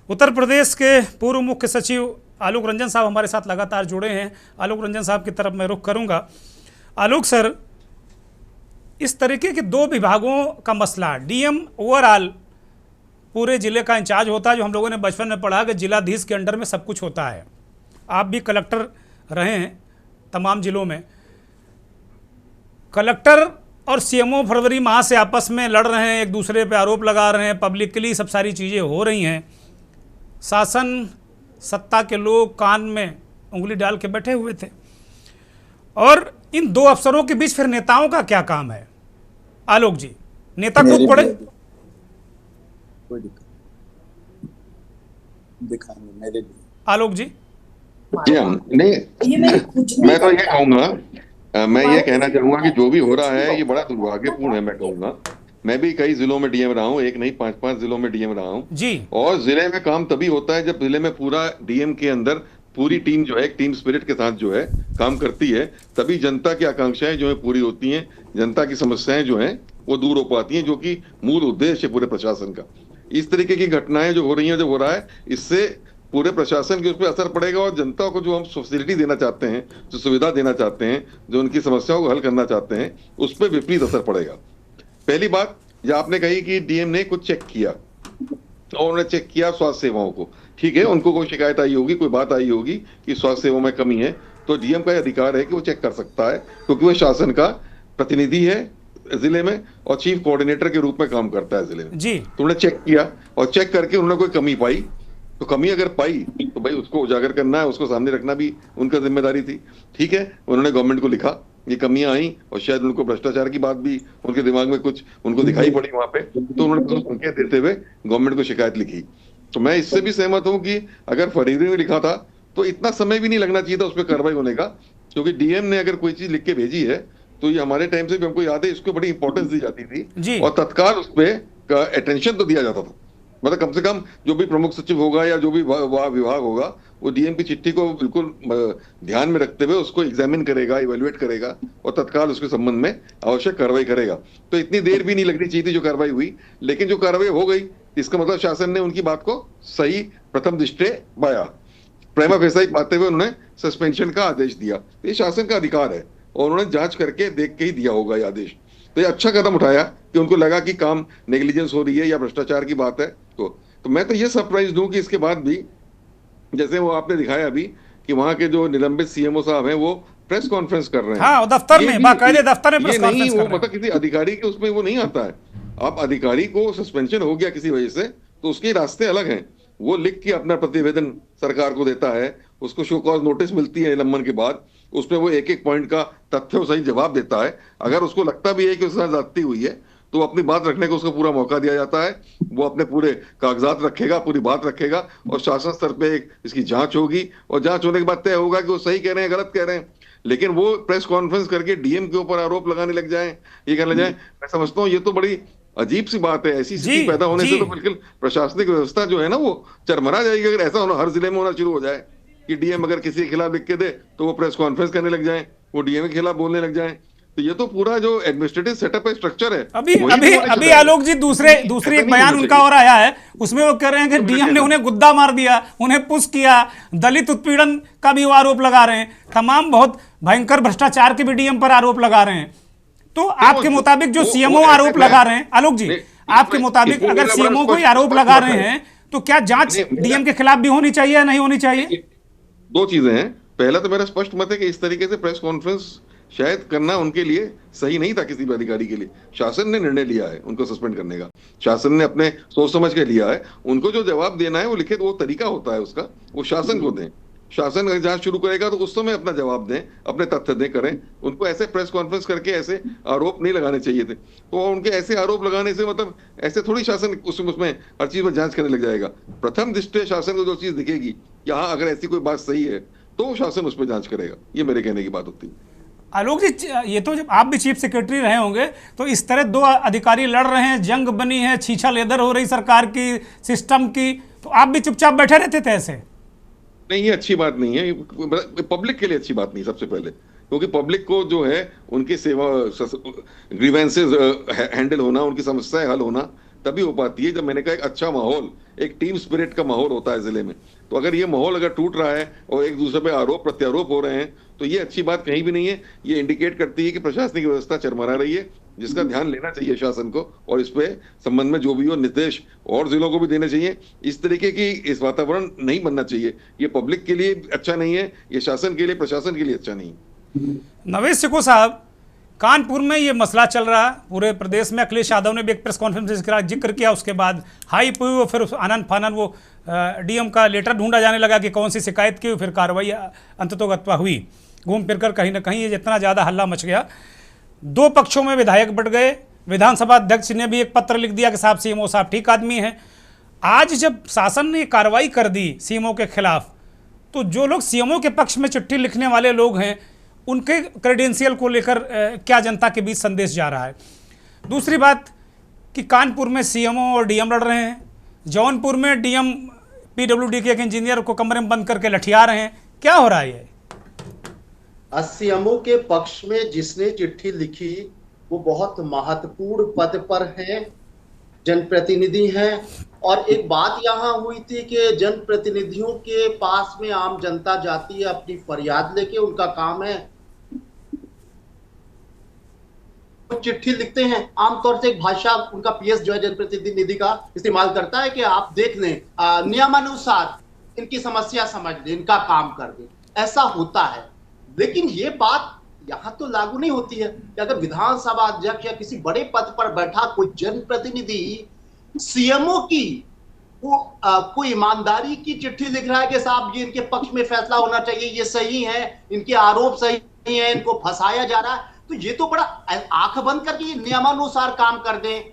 उत्तर प्रदेश के पूर्व मुख्य सचिव आलोक रंजन साहब हमारे साथ लगातार जुड़े हैं। आलोक रंजन साहब की तरफ मैं रुख करूंगा। आलोक सर, इस तरीके के 2 विभागों का मसला, डीएम ओवरऑल पूरे जिले का इंचार्ज होता है, जो हम लोगों ने बचपन में पढ़ा कि जिलाधीश के अंडर में सब कुछ होता है। आप भी कलेक्टर रहे हैं तमाम जिलों में। कलेक्टर और सीएमओ फरवरी माह से आपस में लड़ रहे हैं, एक दूसरे पे आरोप लगा रहे हैं, पब्लिकली सब सारी चीज़ें हो रही हैं। शासन सत्ता के लोग कान में उंगली डाल के बैठे हुए थे, और इन 2 अफसरों के बीच फिर नेताओं का क्या काम है? आलोक जी, नेता कूद पड़े। कोई दिक्कत दिखाएंगे मेरे लिए। आलोक जी। जी हाँ, नहीं मैं तो ये कहूँगा, मैं ये कहना चाहूँगा कि जो भी हो रहा है ये बड़ा दुर्भाग्यपूर्ण है। मैं कहूँगा मैं भी कई जिलों में डीएम रहा हूँ, एक नहीं 5-5 जिलों में डीएम रहा हूँ जी। और जिले में काम तभी होता है जब जिले में पूरा डीएम के अंदर पूरी टीम जो है एक टीम स्पिरिट के साथ जो है काम करती है, तभी जनता की आकांक्षाएं जो है पूरी होती हैं, जनता की समस्याएं जो हैं वो दूर हो पाती हैं, जो कि मूल उद्देश्य है पूरे प्रशासन का। इस तरीके की घटनाएं जो हो रही हैं, जो हो रहा है, इससे पूरे प्रशासन के उस पर असर पड़ेगा और जनता को जो हम फैसिलिटी देना चाहते हैं, जो सुविधा देना चाहते हैं, जो उनकी समस्याओं को हल करना चाहते हैं, उस पर विपरीत असर पड़ेगा। पहली बात जो आपने कही कि डीएम ने कुछ चेक किया और उन्होंने चेक किया स्वास्थ्य सेवाओं को, ठीक है, उनको कोई शिकायत आई होगी, कोई बात आई होगी कि स्वास्थ्य सेवाओं में कमी है, तो डीएम का अधिकार है कि वो चेक कर सकता है, क्योंकि वो शासन का प्रतिनिधि है जिले में और चीफ कोऑर्डिनेटर के रूप में काम करता है जिले में जी। तो उन्होंने चेक किया और चेक करके उन्होंने कोई कमी पाई, तो कमी अगर पाई तो भाई उसको उजागर करना है, उसको सामने रखना भी उनका जिम्मेदारी थी, ठीक है। उन्होंने गवर्नमेंट को लिखा, ये कमियां आई और शायद उनको भ्रष्टाचार की बात भी उनके दिमाग में कुछ उनको दिखाई पड़ी वहां पे, तो उन्होंने संकेत देते हुए गवर्नमेंट को शिकायत लिखी। तो मैं इससे भी सहमत हूं कि अगर फरीदी में लिखा था तो इतना समय भी नहीं लगना चाहिए था उस पर कार्रवाई होने का, क्योंकि डीएम ने अगर कोई चीज लिख के भेजी है तो ये हमारे टाइम से भी हमको याद है, इसको बड़ी इंपॉर्टेंस दी जाती थी और तत्काल उस पर अटेंशन तो दिया जाता था। मतलब कम से कम जो भी प्रमुख सचिव होगा या जो भी विभाग होगा वो डीएम की चिट्ठी को बिल्कुल ध्यान में रखते हुए उसको एग्जामिन करेगा, इवेल्युएट करेगा और तत्काल उसके संबंध में आवश्यक कार्रवाई करेगा। तो इतनी देर भी नहीं लगनी चाहिए थी जो कार्रवाई हुई, लेकिन जो कार्रवाई हो गई इसका मतलब शासन ने उनकी बात को सही प्रथम दृष्टया पाया, प्रेमा फेसाई पाते हुए उन्होंने सस्पेंशन का आदेश दिया। ये शासन का अधिकार है और उन्होंने जांच करके देख के ही दिया होगा ये आदेश। तो ये अच्छा कदम उठाया कि उनको लगा कि काम नेग्लिजेंस हो रही है या भ्रष्टाचार की बात है। तो मैं तो ये सरप्राइज दूं कि इसके बाद भी जैसे वो आपने दिखाया अभी कि वहां के जो निलंबित सीएमओ साहब हैं वो प्रेस कॉन्फ्रेंस कर रहे हैं। हाँ, दफ्तर में बाकायदे दफ्तर में प्रेस कॉन्फ्रेंस कर रहे हैं। मतलब किसी अधिकारी के उसमें वो नहीं आता है। आप अधिकारी को सस्पेंशन हो गया किसी वजह से तो उसके रास्ते अलग हैं, वो लिख के अपना प्रतिवेदन सरकार को देता है, उसको शो कॉज नोटिस मिलती है निलंबन के बाद, उसमें वो एक एक पॉइंट का तथ्य सही जवाब देता है। अगर उसको लगता भी है कि उसके साथ ज्यादती हुई है तो अपनी बात रखने को उसको पूरा मौका दिया जाता है, वो अपने पूरे कागजात रखेगा, पूरी बात रखेगा और शासन स्तर पे एक इसकी जांच होगी और जांच होने के बाद तय होगा कि वो सही कह रहे हैं गलत कह रहे हैं। लेकिन वो प्रेस कॉन्फ्रेंस करके डीएम के ऊपर आरोप लगाने लग जाएं, ये कहने लग जाएं, मैं समझता हूँ ये तो बड़ी अजीब सी बात है। ऐसी स्थिति पैदा होने से तो बिल्कुल प्रशासनिक व्यवस्था जो है ना वो चरमरा जाएगी। अगर ऐसा होना हर जिले में होना शुरू हो जाए कि डीएम अगर किसी के खिलाफ लिख के दे तो वो प्रेस कॉन्फ्रेंस करने लग जाए, वो डीएम के खिलाफ बोलने लग जाए, तो ये तो पूरा जो एडमिनिस्ट्रेटिव सेटअप है, स्ट्रक्चर है। अभी आलोक जी दूसरी एक बयान उनका और आया है, उसमें वो कह रहे हैं कि डीएम ने उन्हें गुद्दा मार दिया, उन्हें पुश किया, दलित उत्पीड़न का भी वो आरोप लगा रहे हैं, तमाम बहुत भयंकर भ्रष्टाचार के भी डीएम पर आरोप लगा रहे हैं। तो आपके मुताबिक जो सीएमओ आरोप लगा रहे हैं, आलोक जी आपके मुताबिक अगर सीएमओ कोई आरोप लगा रहे हैं तो क्या जांच डीएम के खिलाफ भी होनी चाहिए या नहीं होनी चाहिए? दो चीजें हैं। पहला तो मेरा स्पष्ट मत है कि इस तरीके से प्रेस कॉन्फ्रेंस शायद करना उनके लिए सही नहीं था किसी भी अधिकारी के लिए। शासन ने निर्णय लिया है उनको सस्पेंड करने का, शासन ने अपने सोच समझ के लिया है। उनको जो जवाब देना है वो लिखित वो तरीका होता है उसका, वो शासन को दें। शासन अगर जांच शुरू करेगा तो उस समय अपना जवाब दें, अपने तथ्य दें, करें। उनको ऐसे प्रेस कॉन्फ्रेंस करके ऐसे आरोप नहीं लगाने चाहिए थे। तो उनके ऐसे आरोप लगाने से मतलब ऐसे थोड़ी शासन उसमें हर चीज में जांच करने लग जाएगा। प्रथम दृष्टया शासन को जो चीज दिखेगी कि हाँ अगर ऐसी कोई बात सही है तो शासन उस पर जांच करेगा, ये मेरे कहने की बात होती है। आलोक जी, ये तो जब आप भी चीफ सेक्रेटरी रहे होंगे तो इस तरह दो अधिकारी लड़ रहे हैं, जंग बनी है, छीछा लेदर हो रही सरकार की, सिस्टम की, तो आप भी चुपचाप बैठे रहते थे ऐसे? नहीं, ये अच्छी बात नहीं है, पब्लिक के लिए अच्छी बात नहीं सबसे पहले, क्योंकि पब्लिक को जो है उनकी सेवा ग्रीवेंसेस हैंडल होना, उनकी समस्याएं हल होना तभी हो पाती है जब मैंने कहा एक अच्छा माहौल, एक टीम स्पिरिट का माहौल होता है जिले में। तो अगर ये माहौल अगर टूट रहा है और एक दूसरे पे आरोप प्रत्यारोप हो रहे हैं तो ये अच्छी बात कहीं भी नहीं है। ये इंडिकेट करती है कि प्रशासनिक व्यवस्था चरमरा रही है, जिसका ध्यान लेना चाहिए शासन को और इस पे संबंध में जो भी हो निर्देश और जिलों को भी देने चाहिए। इस तरीके की इस वातावरण नहीं बनना चाहिए, ये पब्लिक के लिए अच्छा नहीं है, ये शासन के लिए, प्रशासन के लिए अच्छा नहीं है। नवेद सिको साहब, कानपुर में ये मसला चल रहा पूरे प्रदेश में, अखिलेश यादव ने भी एक प्रेस कॉन्फ्रेंस में जिक्र किया, उसके बाद हाइप हुई, वो फिर आनंद फानन वो डीएम का लेटर ढूंढा जाने लगा कि कौन सी शिकायत की, फिर कार्रवाई अंततोगत्वा हुई। घूम फिर कर कहीं ना कहीं ये जितना ज़्यादा हल्ला मच गया, दो पक्षों में विधायक बढ़ गए। विधानसभा अध्यक्ष ने भी एक पत्र लिख दिया कि साहब सीएमओ साहब ठीक आदमी हैं। आज जब शासन ने कार्रवाई कर दी सीएमओ के खिलाफ, तो जो लोग सीएमओ के पक्ष में चिट्ठी लिखने वाले लोग हैं उनके क्रेडेंशियल को लेकर क्या जनता के बीच संदेश जा रहा है? दूसरी बात, कि कानपुर में सीएमओ और डीएम लड़ रहे हैं, जौनपुर में डीएम पीडब्ल्यूडी के एक इंजीनियर को कमरे में बंद करके लठिया रहे हैं। क्या हो रहा है ये? सीएमओ के पक्ष में जिसने चिट्ठी लिखी वो बहुत महत्वपूर्ण पद पर हैं, जनप्रतिनिधि हैं। और एक बात यहाँ हुई थी कि जनप्रतिनिधियों के पास में आम जनता जाती है अपनी फरियाद लेके, उनका काम है चिट्ठी लिखते हैं। आमतौर से एक भाषा उनका पीएस जो है जनप्रतिनिधि का इस्तेमाल करता है कि आप देख लें, नियमानुसार इनकी समस्या समझ लें, इनका काम कर दें, ऐसा होता है। लेकिन ये बात यहाँ तो लागू नहीं होती है कि अगर विधानसभा अध्यक्ष या किसी बड़े पद पर बैठा कोई जनप्रतिनिधि सीएमओ की कोई ईमानदारी की चिट्ठी लिख रहा है कि साहब ये इनके पक्ष में फैसला होना चाहिए, ये सही है, इनके आरोप सही है, इनको फंसाया जा रहा है, तो ये तो बड़ा आंख बंद करके नियमानुसार काम कर दें,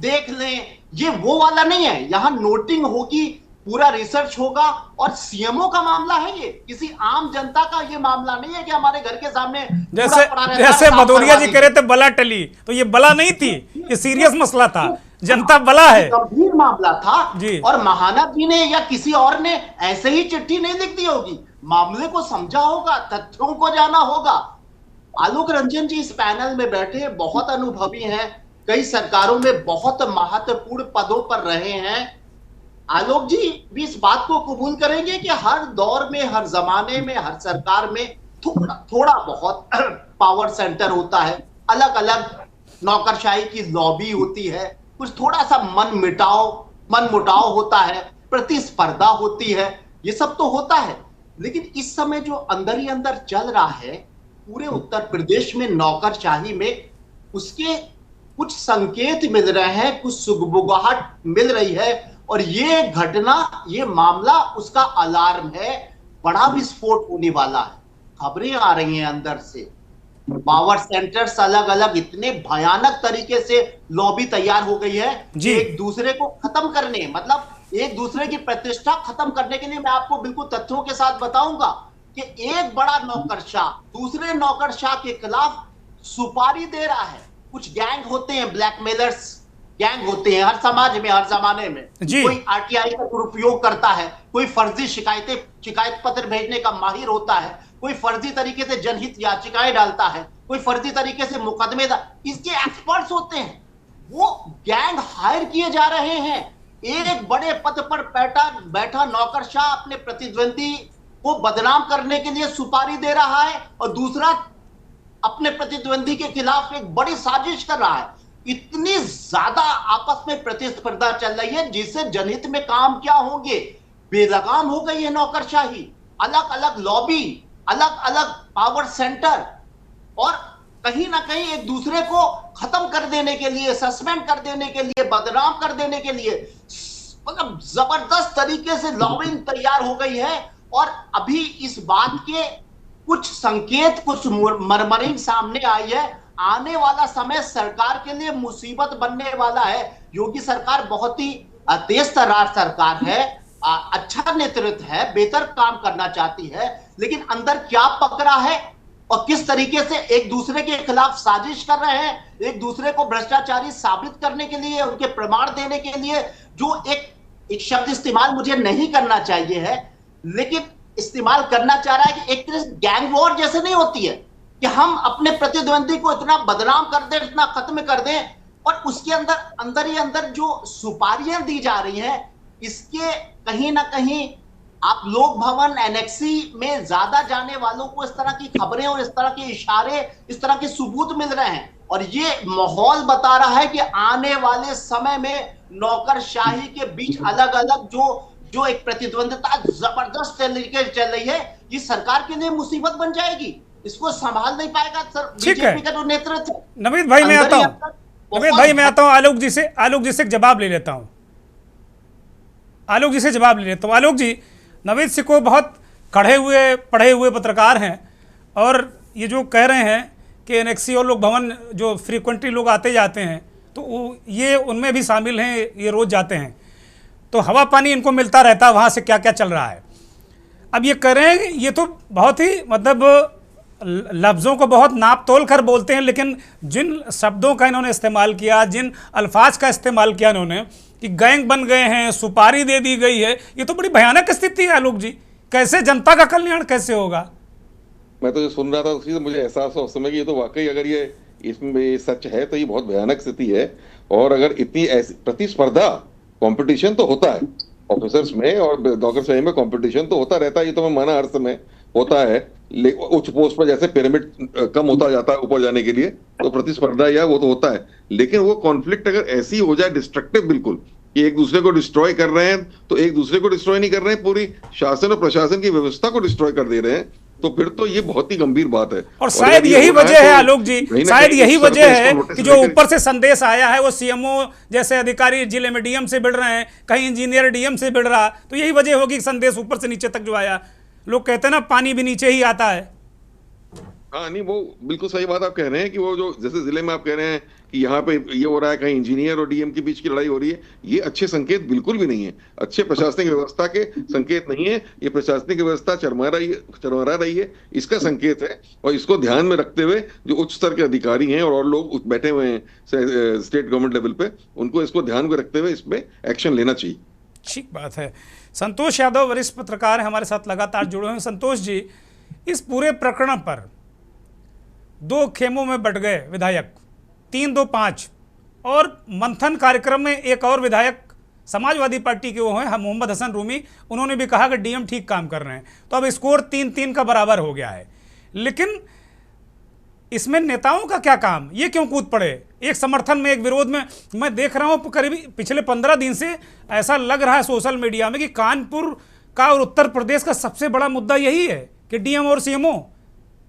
देख लें, ये वो वाला नहीं है। यहाँ नोटिंग होगी, पूरा रिसर्च होगा, और सीएमओ का मामला है, ये किसी आम जनता का ये मामला नहीं है कि हमारे घर के सामने जैसे भदौरिया जी कह रहे थे बला टली, तो ये बला नहीं थी, ये सीरियस मसला था, जनता बला है, गंभीर मामला था जी। और महाना जी ने या किसी और ने ऐसे ही चिट्ठी नहीं लिख दी होगी, मामले को समझा होगा, तथ्यों को जाना होगा। आलोक रंजन जी इस पैनल में बैठे बहुत अनुभवी हैं, कई सरकारों में बहुत महत्वपूर्ण पदों पर रहे हैं। आलोक जी भी इस बात को कबूल करेंगे कि हर दौर में, हर जमाने में, हर सरकार में थोड़ा बहुत पावर सेंटर होता है, अलग अलग नौकरशाही की लॉबी होती है, कुछ थोड़ा सा मन मुटाव होता है, प्रतिस्पर्धा होती है, ये सब तो होता है। लेकिन इस समय जो अंदर ही अंदर चल रहा है पूरे उत्तर प्रदेश में नौकरशाही में, उसके कुछ संकेत मिल रहे हैं, कुछ सुगबुगाहट मिल रही है, और ये घटना, ये मामला उसका अलार्म है, बड़ा विस्फोट होने वाला है। खबरें आ रही हैं अंदर से, पावर सेंटर्स अलग अलग इतने भयानक तरीके से लॉबी तैयार हो गई है एक दूसरे को खत्म करने, मतलब एक दूसरे की प्रतिष्ठा खत्म करने के लिए। मैं आपको बिल्कुल तथ्यों के साथ बताऊंगा कि एक बड़ा नौकरशाह दूसरे नौकरशाह के खिलाफ सुपारी दे रहा है। कुछ गैंग होते हैं, ब्लैकमेलर्स गैंग होते हैं हर समाज में, हर जमाने में। कोई आरटीआई का दुरुपयोग करता है, कोई फर्जी शिकायत पत्र भेजने का माहिर होता है, कोई फर्जी तरीके से जनहित याचिकाएं डालता है, कोई फर्जी तरीके से मुकदमे, इसके एक्सपर्ट्स होते हैं। वो गैंग हायर किए जा रहे हैं। एक बड़े पद पर बैठा नौकरशाह अपने प्रतिद्वंदी को बदनाम करने के लिए सुपारी दे रहा है, और दूसरा अपने प्रतिद्वंदी के खिलाफ एक बड़ी साजिश कर रहा है। इतनी ज्यादा आपस में प्रतिस्पर्धा चल रही है जिससे जनहित में काम क्या होंगे, बेलगाम हो गई है नौकरशाही। अलग अलग लॉबी, अलग अलग पावर सेंटर, और कहीं ना कहीं एक दूसरे को खत्म कर देने के लिए, सस्पेंड कर देने के लिए, बदनाम कर देने के लिए, मतलब जबरदस्त तरीके से लॉबिंग तैयार हो गई है। और अभी इस बात के कुछ संकेत, कुछ मरमरिंग सामने आई है। आने वाला समय सरकार के लिए मुसीबत बनने वाला है। योगी सरकार बहुत ही तेज तर्रार सरकार है, अच्छा नेतृत्व है, बेहतर काम करना चाहती है, लेकिन अंदर क्या पकड़ा है और किस तरीके से एक दूसरे के खिलाफ साजिश कर रहे हैं, एक दूसरे को भ्रष्टाचारी साबित करने के लिए, उनके प्रमाण देने के लिए, जो एक शब्द इस्तेमाल मुझे नहीं करना चाहिए है, लेकिन इस्तेमाल करना चाह रहा है कि एक तरह से गैंग वॉर जैसे नहीं होती है कि हम अपने प्रतिद्वंदी को इतना बदनाम कर दें, इतना खत्म कर दें, और उसके अंदर ही अंदर जो सुपारियां दी जा रही हैं, इसके कहीं ना कहीं आप लोक भवन एनेक्सी में ज्यादा जाने वालों को इस तरह की खबरें और इस तरह के इशारे, इस तरह के सबूत मिल रहे हैं, और ये माहौल बता रहा है कि आने वाले समय में नौकरशाही के बीच अलग अलग जो एक प्रतिद्वंदिता जबरदस्त तरीके से चल रही है, ये सरकार के लिए मुसीबत बन जाएगी। इसको संभाल नहीं पाएगा सर बीजेपी का जो नेतृत्व। नवीद भाई मैं आता हूं, आलोक जी से जवाब ले लेता हूं। आलोक जी, नवीद सिंह बहुत पढ़े हुए पत्रकार हैं, और ये जो कह रहे हैं कि एनेक्सी और लोक भवन जो फ्रीक्वेंटली लोग आते जाते हैं, तो ये उनमें भी शामिल हैं, ये रोज जाते हैं, तो हवा पानी इनको मिलता रहता है वहाँ से क्या क्या चल रहा है। अब ये कह रहे हैं, ये तो बहुत ही मतलब लफ्ज़ों को बहुत नाप तोल कर बोलते हैं, लेकिन जिन शब्दों का इन्होंने इस्तेमाल किया, जिन अल्फाज का इस्तेमाल किया इन्होंने कि गैंग बन गए हैं, सुपारी दे दी गई है, ये तो बड़ी भयानक स्थिति है आलोक जी। कैसे जनता का कल्याण कैसे होगा? मैं तो जो सुन रहा था उसी से मुझे एहसास हुआ उस समय कि ये तो वाकई अगर ये इसमें सच है तो ये बहुत भयानक स्थिति है। और अगर इतनी ऐसी प्रतिस्पर्धा, कंपटीशन तो होता है ऑफिसर्स में और डॉक्टर्स में, कंपटीशन तो होता रहता है, ये तो मैं माना हर समय होता है। उच्च पोस्ट पर जैसे पिरामिड कम होता जाता है ऊपर जाने के लिए, तो प्रतिस्पर्धा या वो तो होता है। लेकिन वो कॉन्फ्लिक्ट अगर ऐसी हो जाए डिस्ट्रक्टिव बिल्कुल कि एक दूसरे को डिस्ट्रॉय कर रहे हैं, तो एक दूसरे को डिस्ट्रॉय नहीं कर रहे हैं, पूरी शासन और प्रशासन की व्यवस्था को डिस्ट्रॉय कर दे रहे हैं, तो फिर तो ये बहुत ही गंभीर बात है। और शायद यही वजह है आलोक जी, शायद यही वजह है कि जो ऊपर से संदेश आया है वो सीएमओ जैसे अधिकारी जिले में डीएम से भिड़ रहे हैं, कहीं इंजीनियर डीएम से भिड़ रहा, तो यही वजह होगी संदेश ऊपर से नीचे तक जो आया। लोग कहते हैं ना पानी भी नीचे ही आता है। हाँ नहीं, वो बिल्कुल सही बात आप कह रहे हैं कि वो जो जैसे जिले में आप कह रहे हैं कि यहाँ पे ये हो रहा है, कहीं इंजीनियर और डीएम के बीच की लड़ाई हो रही है, ये अच्छे संकेत बिल्कुल भी नहीं है, अच्छे प्रशासनिक व्यवस्था के संकेत नहीं है। ये प्रशासनिक व्यवस्था चरमरा रही है, इसका संकेत है। और इसको ध्यान में रखते हुए जो उच्च स्तर के अधिकारी हैं और लोग बैठे हुए हैं स्टेट गवर्नमेंट लेवल पे, उनको इसको ध्यान में रखते हुए इसमें एक्शन लेना चाहिए। ठीक बात है। संतोष यादव वरिष्ठ पत्रकार हमारे साथ लगातार जुड़े हुए हैं। संतोष जी, इस पूरे प्रकरण पर 2 खेमों में बट गए विधायक, 3-2-5, और मंथन कार्यक्रम में एक और विधायक समाजवादी पार्टी के वो हैं मोहम्मद हसन रूमी, उन्होंने भी कहा कि डीएम ठीक काम कर रहे हैं। तो अब स्कोर 3-3 का बराबर हो गया है। लेकिन इसमें नेताओं का क्या काम? ये क्यों कूद पड़े, एक समर्थन में एक विरोध में? मैं देख रहा हूँ करीब पिछले 15 दिन से ऐसा लग रहा है सोशल मीडिया में कि कानपुर का और उत्तर प्रदेश का सबसे बड़ा मुद्दा यही है कि डीएम और सीएमओ।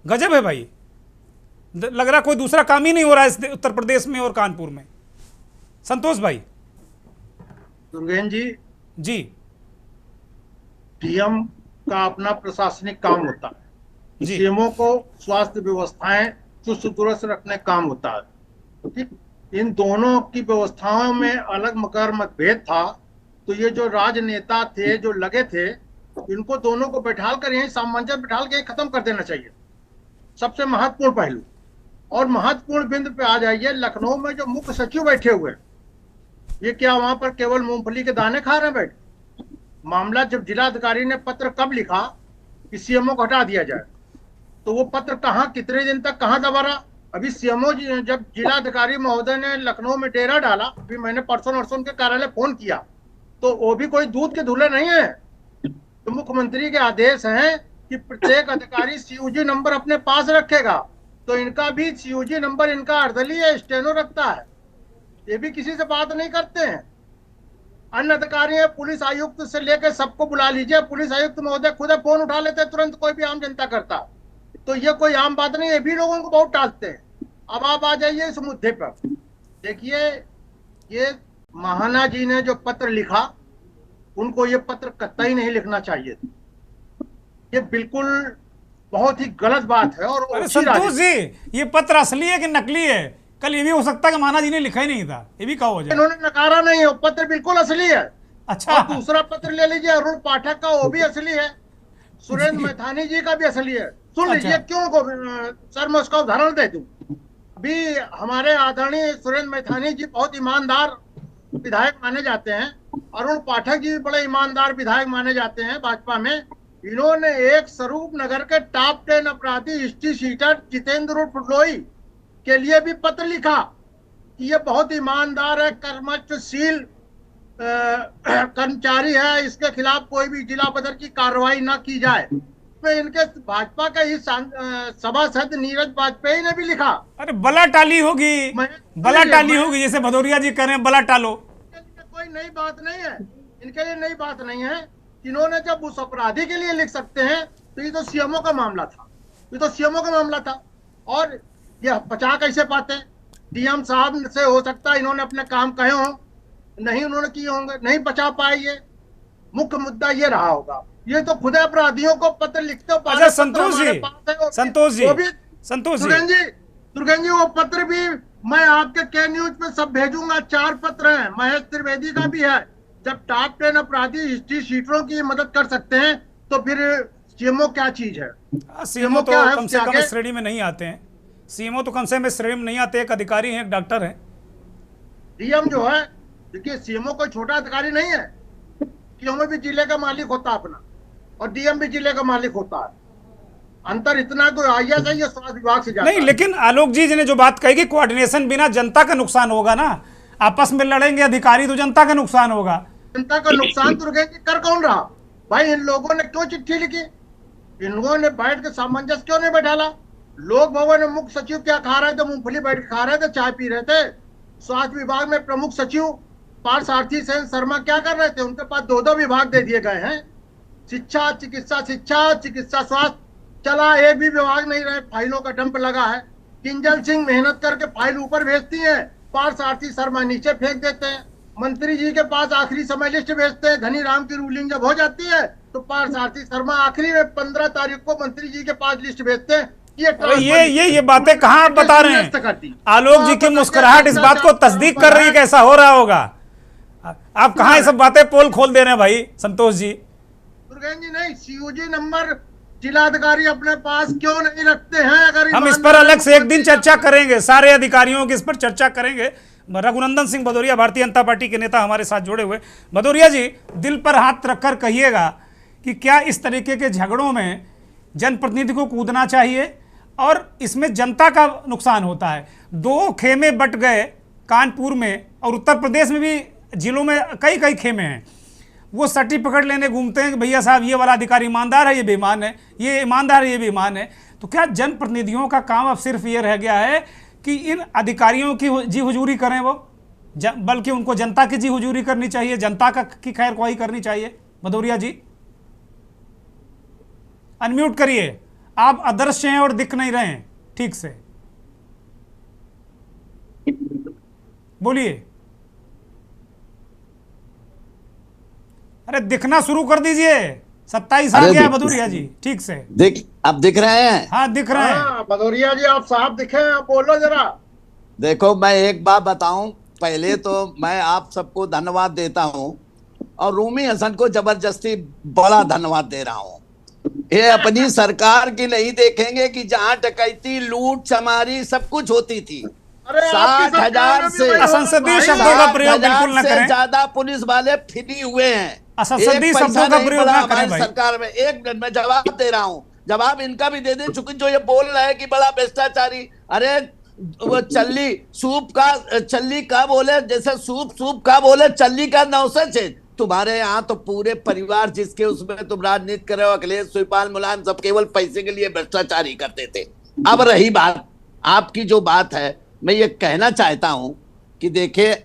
गजब है भाई, लग रहा कोई दूसरा काम ही नहीं हो रहा है उत्तर प्रदेश में और कानपुर में। संतोष भाई। दुर्गेन जी, डीएम का अपना प्रशासनिक काम होता है, सीएमओ को स्वास्थ्य व्यवस्थाएं चुस्त दुरुस्त रखने काम होता है। ठीक, इन दोनों की व्यवस्थाओं में अलग मकर मतभेद था, तो ये जो राजनेता थे जो लगे थे, इनको दोनों को बैठाल कर यही सामंजस्य बैठाल के खत्म कर देना चाहिए, सबसे महत्वपूर्ण पहलू। और महत्वपूर्ण बिंदु पे आ जाइए, लखनऊ में जो मुख्य सचिव बैठे हुए, ये क्या वहां पर केवल मूंगफली के दाने खा रहे हैं बैठ? मामला जब जिलाधिकारी ने पत्र कब लिखा कि सीएमओ को हटा दिया जाए, तो वो पत्र कहाँ, कितने दिन तक कहाँ दबा रहा? अभी सीएमओ जब जिलाधिकारी महोदय ने लखनऊ में डेरा डाला, अभी मैंने परसों नरसों के कार्यालय फोन किया, तो वो भी कोई दूध के धुले नहीं है। तो मुख्यमंत्री के आदेश हैं कि प्रत्येक अधिकारी सीयूजी नंबर अपने पास रखेगा, तो इनका भी सीयूजी नंबर इनका अर्दली है, स्टेनो रखता है, ये भी किसी से बात नहीं करते हैं। अन्य अधिकारी है, पुलिस आयुक्त से लेकर सबको बुला लीजिए, पुलिस आयुक्त महोदय खुद फोन उठा लेते तुरंत, कोई भी आम जनता करता, तो ये कोई आम बात नहीं है, भी लोगों को बहुत टालते हैं। अब आप आ जाइए इस मुद्दे पर। देखिए, ये महाना जी ने जो पत्र लिखा, उनको ये पत्र कतई नहीं लिखना चाहिए, ये बिल्कुल बहुत ही गलत बात है। और संतोष जी, ये पत्र असली है कि नकली है? कल ये भी हो सकता है कि महाना जी ने लिखा ही नहीं था, ये भी कहा हो जाए। इन्होंने नकारा नहीं है, पत्र बिल्कुल असली है। अच्छा, और दूसरा पत्र ले लीजिए अरुण पाठक का, वो भी असली है। सुरेंद्र मैथानी जी का भी असली है। सुन लीजिए, क्यों को सर मैं उसका उदाहरण दे दूं। अभी हमारे आदरणीय सुरेंद्र मैथानी जी बहुत ईमानदार विधायक माने जाते हैं, अरुण पाठक जी बड़े ईमानदार विधायक माने जाते हैं भाजपा में। इन्होंने एक स्वरूप नगर के टॉप 10 अपराधी हिस्ट्री शीटर जितेंद्र फुटलोई के लिए भी पत्र लिखा कि ये बहुत ईमानदार है, कर्मठशील कर्मचारी है, इसके खिलाफ कोई भी जिला पद्धर की कार्रवाई ना की जाए। इनके भाजपा के ही सभासद नीरज वाजपेयी ने भी लिखा। अरे बला टाली होगी, बला टाली होगी, जैसे भदौरिया जी कह रहे हैं बला टालो। कोई नई बात नहीं है, इनके लिए नई बात नहीं है। इन्होंने जब उस अपराधी के लिए लिख सकते हैं, तो ये तो सीएमओ का मामला था, ये तो सीएमओ का मामला था। और ये बचा कैसे पाते? डीएम साहब से हो सकता है इन्होंने अपने काम कहे हों, नहीं उन्होंने किए होंगे, नहीं बचा पाए। ये मुख्य मुद्दा ये रहा होगा। ये तो खुद अपराधियों को पत्र लिखते हो। अच्छा संतोष जी, दुर्गेन जी, वो पत्र भी मैं आपके के न्यूज पे सब भेजूंगा। 4 पत्र हैं, महेश त्रिवेदी का भी है। जब टॉप 10 अपराधी हिस्ट्री शीटरों की मदद कर सकते हैं, तो फिर सीएमओ क्या चीज है? सीएमओ तो क्या है कम उसके से कम आगे? इस श्रेणी में नहीं आते हैं। सीएमओ तो कम से कम इस श्रेणी में नहीं आते, एक अधिकारी हैं, एक डॉक्टर हैं। डीएम जो है, देखिए सीएमओ कोई छोटा अधिकारी नहीं है। सीएमओ भी जिले का मालिक होता है अपना, और डीएम भी जिले का मालिक होता है। अंतर इतना कोई आईएएस है, ये स्वास्थ्य विभाग से जाता नहीं, है। लेकिन आलोक जी ने जो बात कही कि कोऑर्डिनेशन बिना जनता का नुकसान होगा ना, आपस में लड़ेंगे अधिकारी तो जनता का नुकसान होगा। जनता का नुकसान तो कर कौन रहा भाई? इन लोगों ने क्यों चिट्ठी लिखी? इन लोगों ने बैठ के सामंजस्य क्यों नहीं बैठाला? लोक भवन में मुख्य सचिव क्या खा रहे थे? मूंगफली बैठ के खा रहे थे, चाय पी रहे थे। स्वास्थ्य विभाग में प्रमुख सचिव पार्थसारथी सेन शर्मा क्या कर रहे थे? उनके पास 2-2 विभाग दे दिए गए हैं। शिक्षा, चिकित्सा स्वास्थ्य चला, एक भी विभाग नहीं रहे। फाइलों का डंप लगा है। किंजल सिंह मेहनत करके फाइल ऊपर भेजती है, पार्थसारथी शर्मा नीचे फेंक देते हैं। मंत्री जी के पास आखिरी समय लिस्ट भेजते हैं। घनीराम की रूलिंग जब हो जाती है तो पार्थसारथी शर्मा आखिरी में 15 तारीख को मंत्री जी के पास लिस्ट भेजते हैं। ये बातें कहाँ आप बता रहे हैं? आलोक जी की मुस्कुराहट इस बात को तस्दीक कर रही है कैसा हो रहा होगा। आप कहाँ ये सब बातें पोल खोल दे रहे हैं भाई संतोष जी? दुर्गेन जी, नहीं, सीयूजी नंबर जिलाधिकारी अपने पास क्यों नहीं रखते हैं? अगर हम इस पर अलग से एक दिन चर्चा करेंगे, सारे अधिकारियों की इस पर चर्चा करेंगे। रघुनंदन सिंह भदौरिया भारतीय जनता पार्टी के नेता हमारे साथ जुड़े हुए। भदौरिया जी, दिल पर हाथ रखकर कहिएगा कि क्या इस तरीके के झगड़ों में जनप्रतिनिधि को कूदना चाहिए और इसमें जनता का नुकसान होता है? 2 खेमे बट गए कानपुर में, और उत्तर प्रदेश में भी जिलों में कई कई खेमे हैं। वो सर्टिफिकेट लेने घूमते हैं कि भैया साहब ये वाला अधिकारी ईमानदार है, ये बेईमान है, ये ईमानदार है, ये बेईमान है। तो क्या जनप्रतिनिधियों का काम अब सिर्फ ये रह गया है कि इन अधिकारियों की जी हुजूरी करें वो, बल्कि उनको जनता की जी हुजूरी करनी चाहिए, जनता का की खैर ख्वाही करनी चाहिए? भदौरिया जी अनम्यूट करिए, आप अदृश्य हैं और दिख नहीं रहे हैं ठीक से, बोलिए। अरे दिखना शुरू कर दीजिए, 27 आ गया भदौरिया जी ठीक से। अब दिख रहे हैं? हाँ दिख रहे हैं भदौरिया जी, आप साफ दिखे हैं, आप बोलो जरा। देखो, मैं एक बात बताऊं, पहले तो मैं आप सबको धन्यवाद देता हूं और रूमी हसन को जबरदस्ती बड़ा धन्यवाद दे रहा हूं। ये अपनी सरकार की नहीं देखेंगे कि जहां डकैती, लूट, चमारी सब कुछ होती थी। 60,000 से असंसदीय शब्दों का प्रयोग बिल्कुल न करें। ज्यादा पुलिस वाले फ्री हुए हैं। असंसदीय शब्दों का प्रयोग न करें भाई। सरकार में एक मिनट में जवाब दे रहा हूं, जवाब इनका भी दे दें, चूंकि जो ये बोल रहे हैं कि बड़ा भ्रष्टाचारी। अरे वो चल्ली का बोले, जैसे सूप का बोले, चल्ली का 900 छेद। तुम्हारे यहाँ तो पूरे परिवार जिसके उसमें तुम राजनीति कर रहे हो, अखिलेश, शिवपाल, मुलायम, सब केवल पैसे के लिए भ्रष्टाचार ही करते थे। अब रही बात आपकी जो बात है, मैं ये कहना चाहता हूं कि देखिए,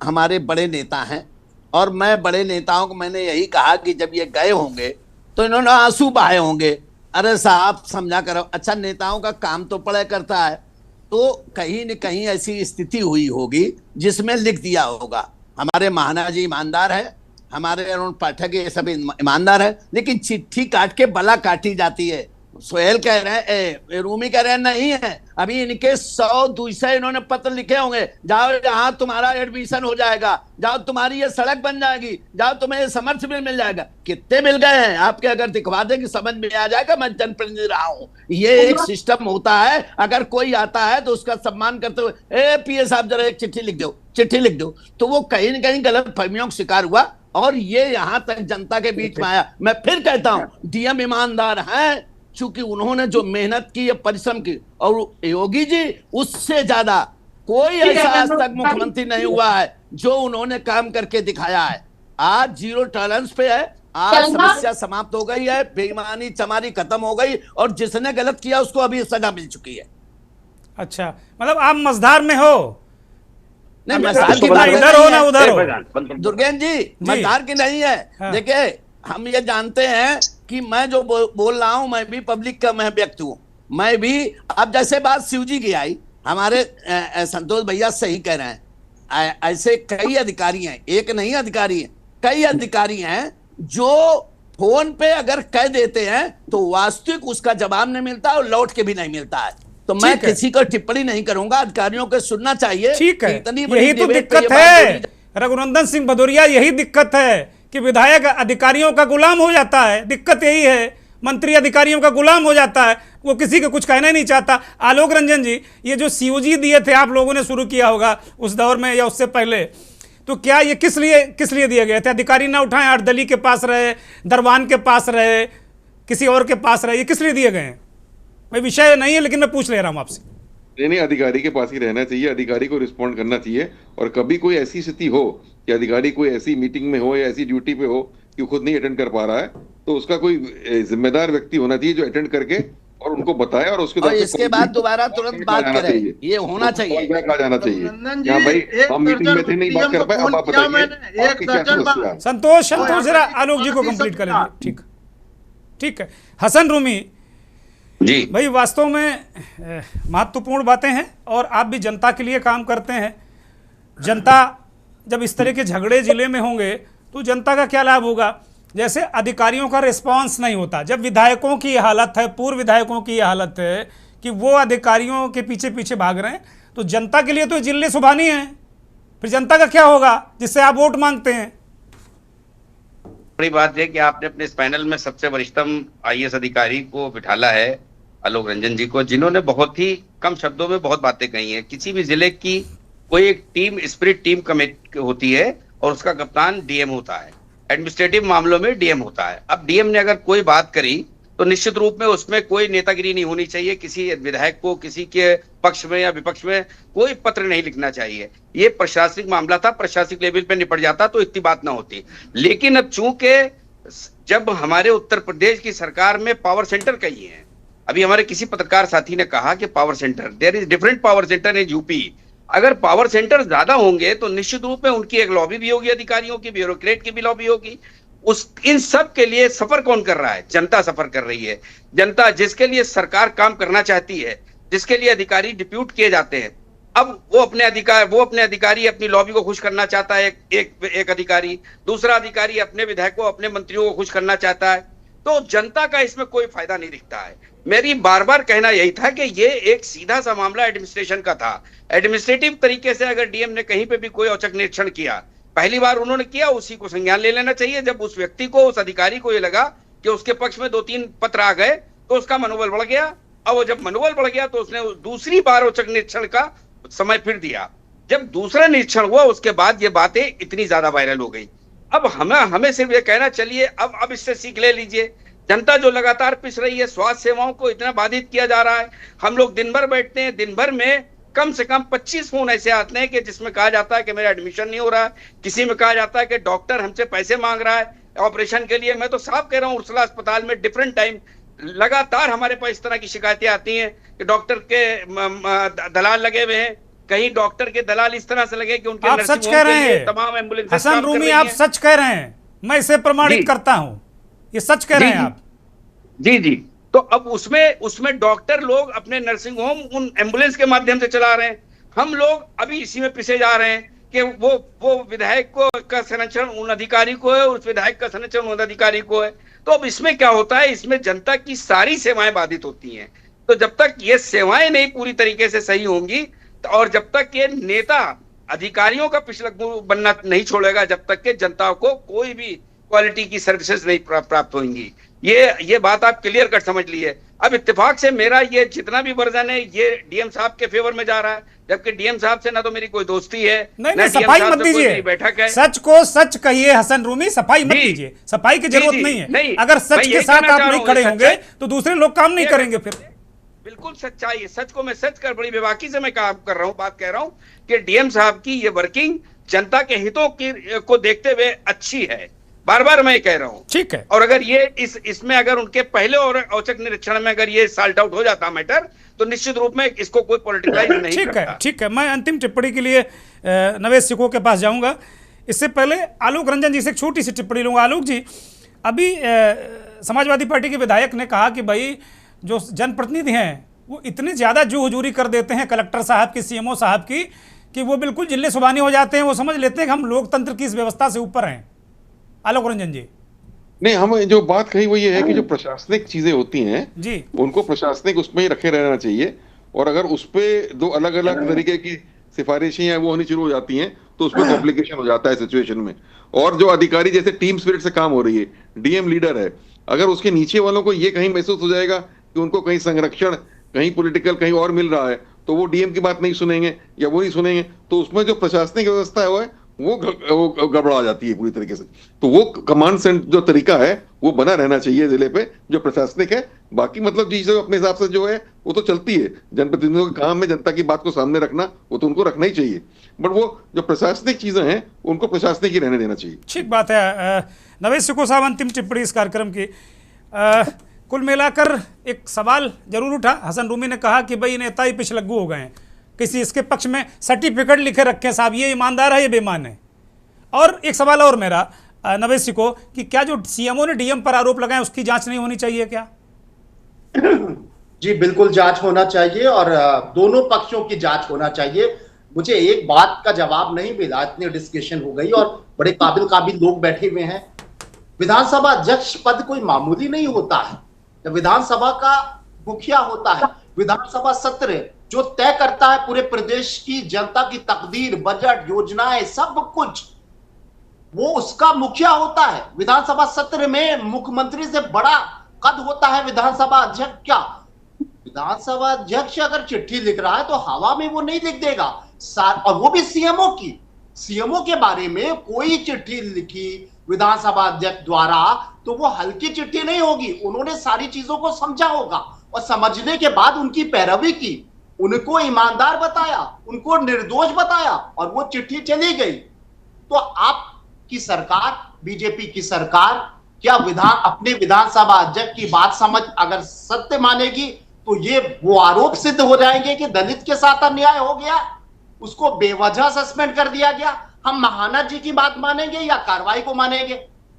हमारे बड़े नेता हैं और मैं बड़े नेताओं को मैंने यही कहा कि जब ये गए होंगे तो इन्होंने आंसू बहाए होंगे। अरे साहब समझा करो। अच्छा, नेताओं का काम तो पड़ा करता है, तो कहीं न कहीं ऐसी स्थिति हुई होगी जिसमें लिख दिया होगा हमारे महाना जी ईमानदार है, हमारे अरुण पाठक ये सब ईमानदार है, लेकिन चिट्ठी काट के बला काटी जाती है। सोहेल कह रहे हैं, रूमी कह रहे हैं नहीं है, अभी इनके 100-200 इन्होंने पत्र लिखे होंगे, जाओ यहाँ तुम्हारा एडमिशन हो जाएगा, जाओ तुम्हारी ये सड़क बन जाएगी, जाओ तुम्हें ये समर्थ बिल मिल जाएगा। कितने मिल गए हैं आपके? अगर दिखवा दें कि समझ में आ जाएगा मैं जनप्रतिनिधि रहा हूं। ये एक सिस्टम होता है, अगर कोई आता है तो उसका सम्मान करते हुए, ए पीए साहब जरा एक चिट्ठी लिख दो, तो वो कहीं न कहीं गलत फहमियों का शिकार हुआ और ये यहाँ तक जनता के बीच में आया। मैं फिर कहता हूँ, डीएम ईमानदार हैं चूंकि उन्होंने जो मेहनत की या परिश्रम की, और योगी जी उससे ज्यादा कोई ऐसा आज तक मुख्यमंत्री नहीं हुआ है जो उन्होंने काम करके दिखाया है। आज 0 टॉलरेंस पे है, आज समस्या समाप्त हो गई है, बेईमानी चमारी खत्म हो गई और जिसने गलत किया उसको अभी सजा मिल चुकी है। अच्छा, मतलब आप मझधार में हो? नहीं, मझधार की बात इधर हो ना उधर हो दुर्गेन जी, मझधार की नहीं है। हाँ। देखिए, हम ये जानते हैं कि मैं जो बोल रहा हूं, मैं भी पब्लिक का मैं व्यक्ति हूं। मैं भी, अब जैसे बात शिवजी की आई, हमारे संतोष भैया सही कह रहे हैं, ऐसे कई अधिकारी हैं, एक नहीं अधिकारी हैं, कई अधिकारी हैं जो फोन पे अगर कह देते हैं तो वास्तविक उसका जवाब नहीं मिलता और लौट के भी नहीं मिलता है। तो मैं किसी को टिप्पणी नहीं करूंगा, अधिकारियों को सुनना चाहिए। ठीक है, यही तो दिक्कत है रघुनंदन सिंह भदौरिया, यही दिक्कत है कि विधायक अधिकारियों का गुलाम हो जाता है। दिक्कत यही है, मंत्री अधिकारियों का गुलाम हो जाता है, वो किसी को कुछ कहना ही नहीं चाहता। आलोक रंजन जी, ये जो सीओजी दिए थे, आप लोगों ने शुरू किया होगा उस दौर में या उससे पहले, तो क्या ये किस लिए दिए गए थे? अधिकारी ना उठाएं, अर्दली के पास रहे, दरबान के पास रहे, किसी और के पास रहे, ये किस लिए दिए गए हैं? भाई विषय नहीं है, लेकिन मैं पूछ ले रहा हूं आपसे। नहीं, अधिकारी के पास ही रहना चाहिए, अधिकारी को रिस्पॉन्ड करना चाहिए। और कभी कोई ऐसी स्थिति हो कि अधिकारी कोई ऐसी मीटिंग में हो या ऐसी ड्यूटी पे हो कि खुद नहीं अटेंड कर पा रहा है, तो उसका कोई जिम्मेदार व्यक्ति होना चाहिए जो अटेंड करके और उनको बताए और उसके और इसके बाद दोबारा तुरंत बात करें, ये होना चाहिए, कहा जाना चाहिए। भाई हम मीटिंग में थे, नहीं बात कर पाए, अब आप बताइए। संतोष जरा आलोक जी को कंप्लीट करें। ठीक है हसन रूमी जी भाई, वास्तव में महत्वपूर्ण बातें हैं और आप भी जनता के लिए काम करते हैं। जनता जब इस तरह के झगड़े जिले में होंगे तो जनता का क्या लाभ होगा? जैसे अधिकारियों का रिस्पांस नहीं होता, जब विधायकों की हालत है, पूर्व विधायकों की हालत है कि वो अधिकारियों के पीछे पीछे भाग रहे हैं, तो जनता के लिए तो जिले सुभानी है, फिर जनता का क्या होगा जिससे आप वोट मांगते हैं? बड़ी बात है कि आपने अपने इस पैनल में सबसे वरिष्ठतम आईएएस अधिकारी को बिठाला है, आलोक रंजन जी को, जिन्होंने बहुत ही कम शब्दों में बहुत बातें कही हैं। किसी भी जिले की कोई एक टीम स्पिरिट टीम कमेटी होती है और उसका कप्तान डीएम होता है, एडमिनिस्ट्रेटिव मामलों में डीएम होता है। अब डीएम ने अगर कोई बात करी तो निश्चित रूप में उसमें कोई नेतागिरी नहीं होनी चाहिए, किसी विधायक को किसी के पक्ष में या विपक्ष में कोई पत्र नहीं लिखना चाहिए। ये प्रशासनिक मामला था, प्रशासनिक लेवल पे निपट जाता तो इतनी बात ना होती। लेकिन अब चूंकि जब हमारे उत्तर प्रदेश की सरकार में पावर सेंटर कई हैं, अभी हमारे किसी पत्रकार साथी ने कहा कि power centre, there is different power centre in UP. अगर पावर सेंटर ज्यादा होंगे तो निश्चित रूप में उनकी एक लॉबी भी होगी, अधिकारियों की, ब्यूरोक्रेट की भी लॉबी होगी। इन सब के लिए सफर कौन कर रहा है? जनता सफर कर रही है। जनता जिसके लिए सरकार काम करना चाहती है, जिसके लिए अधिकारी डिप्यूट किए जाते हैं, अब वो अपने अधिकारी अपनी लॉबी को खुश करना चाहता है, एक अधिकारी, दूसरा अधिकारी अपने विधायकों अपने मंत्रियों को खुश करना चाहता है, तो जनता का इसमें कोई फायदा नहीं दिखता है। मेरी बार बार कहना यही था कि ये एक सीधा सा मामला एडमिनिस्ट्रेशन का था। एडमिनिस्ट्रेटिव तरीके से अगर डीएम ने कहीं पे भी कोई औचक निरीक्षण किया, पहली बार उन्होंने किया, उसी को संज्ञान ले लेना चाहिए। जब उस व्यक्ति को, उस अधिकारी को ये लगा कि उसके पक्ष में 2-3 पत्र आ गए तो उसका मनोबल बढ़ गया। अब वो जब मनोबल बढ़ गया तो उसने दूसरी बार औचक निरीक्षण का समय फिर दिया। जब दूसरा निरीक्षण हुआ उसके बाद ये बातें इतनी ज्यादा वायरल हो गई। अब हमें सिर्फ ये कहना, चलिए अब इससे सीख ले लीजिए। जनता जो लगातार पिस रही है, स्वास्थ्य सेवाओं को इतना बाधित किया जा रहा है। हम लोग दिन भर बैठते हैं, दिन भर में कम से कम 25 फोन ऐसे आते हैं कि जिसमें कहा जाता है कि मेरा एडमिशन नहीं हो रहा है, किसी में कहा जाता है कि डॉक्टर हमसे पैसे मांग रहा है ऑपरेशन के लिए। मैं तो साफ कह रहा हूँ, उर्सला अस्पताल में डिफरेंट टाइम लगातार हमारे पास इस तरह की शिकायतें आती हैं कि डॉक्टर के दलाल लगे हुए हैं। कहीं डॉक्टर के दलाल इस तरह से लगे कि उनके आप सच कह रहे हैं तमाम एम्बुलेंस। हसन रूमी, आप सच कह रहे हैं, मैं इसे प्रमाणित करता हूं, ये सच कह रहे हैं आप। जी। तो अब उसमें डॉक्टर लोग अपने नर्सिंग होम उन एम्बुलेंस के माध्यम से चला रहे हैं। हम लोग अभी इसी में पिसे जा रहे हैं कि वो विधायक को का संरक्षण उन अधिकारी को है, उस विधायक का संरक्षण उन अधिकारी को है। तो अब इसमें क्या होता है, इसमें जनता की सारी सेवाएं बाधित होती हैं। तो जब तक ये सेवाएं नहीं पूरी तरीके से सही होंगी और जब तक ये नेता अधिकारियों का पिछलग्गू बनना नहीं छोड़ेगा, जब तक के जनता को कोई भी क्वालिटी की सर्विसेज नहीं प्राप्त होंगी। ये बात आप क्लियर कट समझ लीजिए। अब इत्तेफाक से मेरा ये जितना भी वर्जन है ये डीएम साहब के फेवर में जा रहा है, जबकि डीएम साहब से ना तो मेरी कोई दोस्ती है, नहीं सफाई मत दीजिए, बैठक है। सच को सच कहिए हसन रूमी, सफाई मत दीजिए, सफाई की जरूरत नहीं है। अगर सच के साथ आप नहीं खड़े होंगे तो दूसरे लोग काम नहीं करेंगे। फिर बिल्कुल सच्चाई है, सच को मैं सच कर बड़ी बेबाकी से मैं काम कर रहा हूँ, बात कह रहा हूँ कि डीएम साहब की ये वर्किंग जनता के हितों को देखते हुए अच्छी है। बार बार मैं कह रहा हूं, ठीक है। और अगर ये इसमें अगर उनके पहले और औचक निरीक्षण में अगर ये साल्ट आउट हो जाता मैटर तो निश्चित रूप में इसको कोई पॉलिटिकलाइज नहीं करता। ठीक है। मैं अंतिम टिप्पणी के लिए नवेश सिको के पास जाऊंगा। इससे पहले आलोक रंजन जी से एक छोटी सी टिप्पणी लूंगा। आलोक जी, अभी समाजवादी पार्टी के विधायक ने कहा कि भाई जो जनप्रतिनिधि हैं वो इतने ज्यादा जो हुजूरी कर देते हैं कलेक्टर साहब की, सीएमओ साहब की, कि वो बिल्कुल जिले सुबानी हो जाते हैं। वो समझ लेते हैं कि हम लोकतंत्र की इस व्यवस्था से ऊपर हैं। आलोक रंजन जी, नहीं, हम जो बात कही वो ये है कि जो प्रशासनिक चीजें होती हैं जी, उनको प्रशासनिक उसमें ही रखे रहना चाहिए। और अगर उस पे दो अलग अलग तरीके की सिफारिशें हैं वो होनी शुरू हो जाती हैं तो उसमें कॉम्प्लिकेशन हो जाता है सिचुएशन में। और जो अधिकारी जैसे टीम स्पिरिट से काम हो रही है, डीएम लीडर है, अगर उसके नीचे वालों को ये कहीं महसूस हो जाएगा कि उनको कहीं संरक्षण, कहीं पॉलिटिकल कहीं और मिल रहा है, तो वो डीएम की बात नहीं सुनेंगे या वो नहीं सुनेंगे, तो उसमें जो प्रशासनिक व्यवस्था है वो गड़बड़ा जाती है पूरी तरीके से। तो वो कमांड सेंटर जो तरीका है वो बना रहना चाहिए जिले पे, जो प्रशासनिक है। बाकी मतलब चीजें अपने हिसाब से जो है वो तो चलती है, जनप्रतिनिधियों का काम है जनता की बात को सामने रखना, वो तो उनको रखना ही चाहिए, बट वो जो प्रशासनिक चीजें हैं उनको प्रशासनिक ही रहने देना चाहिए। ठीक बात है। नवेश सिको साहब, अंतिम टिप्पणी इस कार्यक्रम की। कुल मिलाकर एक सवाल जरूर उठा। हसन रूमी ने कहा कि भाई नेता ही पिछलग्गू हो गए हैं, किसी इसके पक्ष में सर्टिफिकेट लिखे रखे साहब, ये ईमानदार है ये बेईमान है। और एक सवाल और मेरा नवेश सिको कि क्या जो सीएमओ ने डीएम पर आरोप लगाए उसकी जांच नहीं होनी चाहिए क्या? जी बिल्कुल जांच होना चाहिए और दोनों पक्षों की जांच होना चाहिए। मुझे एक बात का जवाब नहीं मिला, इतनी डिस्कशन हो गई और बड़े काबिल लोग बैठे हुए हैं। विधानसभा अध्यक्ष पद कोई मामूली नहीं होता है, जब विधानसभा का मुखिया होता है, विधानसभा सत्र जो तय करता है पूरे प्रदेश की जनता की तकदीर, बजट, योजनाएं, सब कुछ, वो उसका मुखिया होता है। विधानसभा सत्र में मुख्यमंत्री से बड़ा कद होता है विधानसभा अध्यक्ष का। विधानसभा अध्यक्ष अगर चिट्ठी लिख रहा है तो हवा में वो नहीं लिख देगा, और वो भी सीएमओ की। सीएमओ के बारे में कोई चिट्ठी लिखी विधानसभा अध्यक्ष द्वारा तो वो हल्की चिट्ठी नहीं होगी। उन्होंने सारी चीजों को समझा होगा और समझने के बाद उनकी पैरवी की, उनको ईमानदार बताया, उनको निर्दोष बताया और वो चिट्ठी चली गई। तो आपकी सरकार, बीजेपी की सरकार, क्या अपने विधानसभा अध्यक्ष की बात समझ अगर सत्य मानेगी तो ये वो आरोप सिद्ध हो जाएंगे कि दलित के साथ अन्याय हो गया, उसको बेवजह सस्पेंड कर दिया गया। हम महाना जी की बात मानेंगे या कार्रवाई को मानेंगे,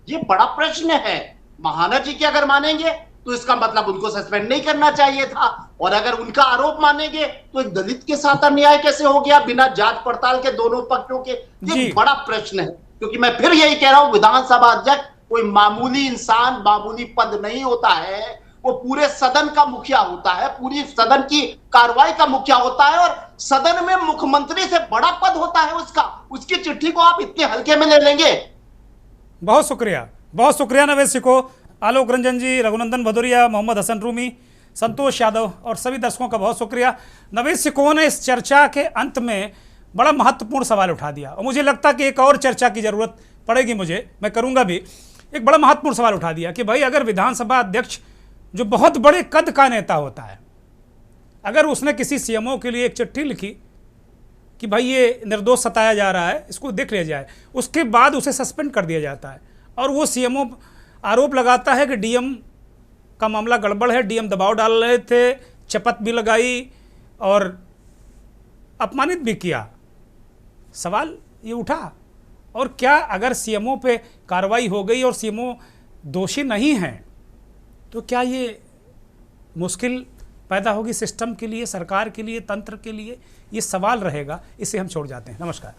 ये बड़ा प्रश्न है। महाना जी की अगर मानेंगे तो इसका मतलब उनको सस्पेंड नहीं करना चाहिए था, और अगर उनका आरोप मानेंगे तो एक दलित के साथ अन्याय कैसे हो गया बिना जांच पड़ताल के दोनों पक्षों के, ये बड़ा प्रश्न है। क्योंकि मैं फिर यही कह रहा हूं, विधानसभा अध्यक्ष कोई मामूली इंसान, मामूली पद नहीं होता है, वो पूरे सदन का मुखिया होता है, पूरी सदन की कार्रवाई का मुखिया होता है, और सदन में मुख्यमंत्री से बड़ा पद होता है उसका। उसकी चिट्ठी को आप इतने हल्के में ले लेंगे? बहुत शुक्रिया नवेश सिको, आलोक रंजन जी, रघुनंदन भदौरिया, मोहम्मद हसन रूमी, संतोष यादव और सभी दर्शकों का बहुत शुक्रिया। नवेश सिको ने इस चर्चा के अंत में बड़ा महत्वपूर्ण सवाल उठा दिया और मुझे लगता कि एक और चर्चा की जरूरत पड़ेगी, मैं करूंगा भी। एक बड़ा महत्वपूर्ण सवाल उठा दिया कि भाई अगर विधानसभा अध्यक्ष जो बहुत बड़े कद का नेता होता है, अगर उसने किसी सीएमओ के लिए एक चिट्ठी लिखी कि भाई ये निर्दोष सताया जा रहा है, इसको देख लिया जाए, उसके बाद उसे सस्पेंड कर दिया जाता है और वो सीएमओ आरोप लगाता है कि डीएम का मामला गड़बड़ है, डीएम दबाव डाल रहे थे, चपत भी लगाई और अपमानित भी किया। सवाल ये उठा, और क्या अगर सीएमओ पे कार्रवाई हो गई और सीएमओ दोषी नहीं है तो क्या ये मुश्किल पैदा होगी सिस्टम के लिए, सरकार के लिए, तंत्र के लिए? ये सवाल रहेगा, इसे हम छोड़ जाते हैं। नमस्कार।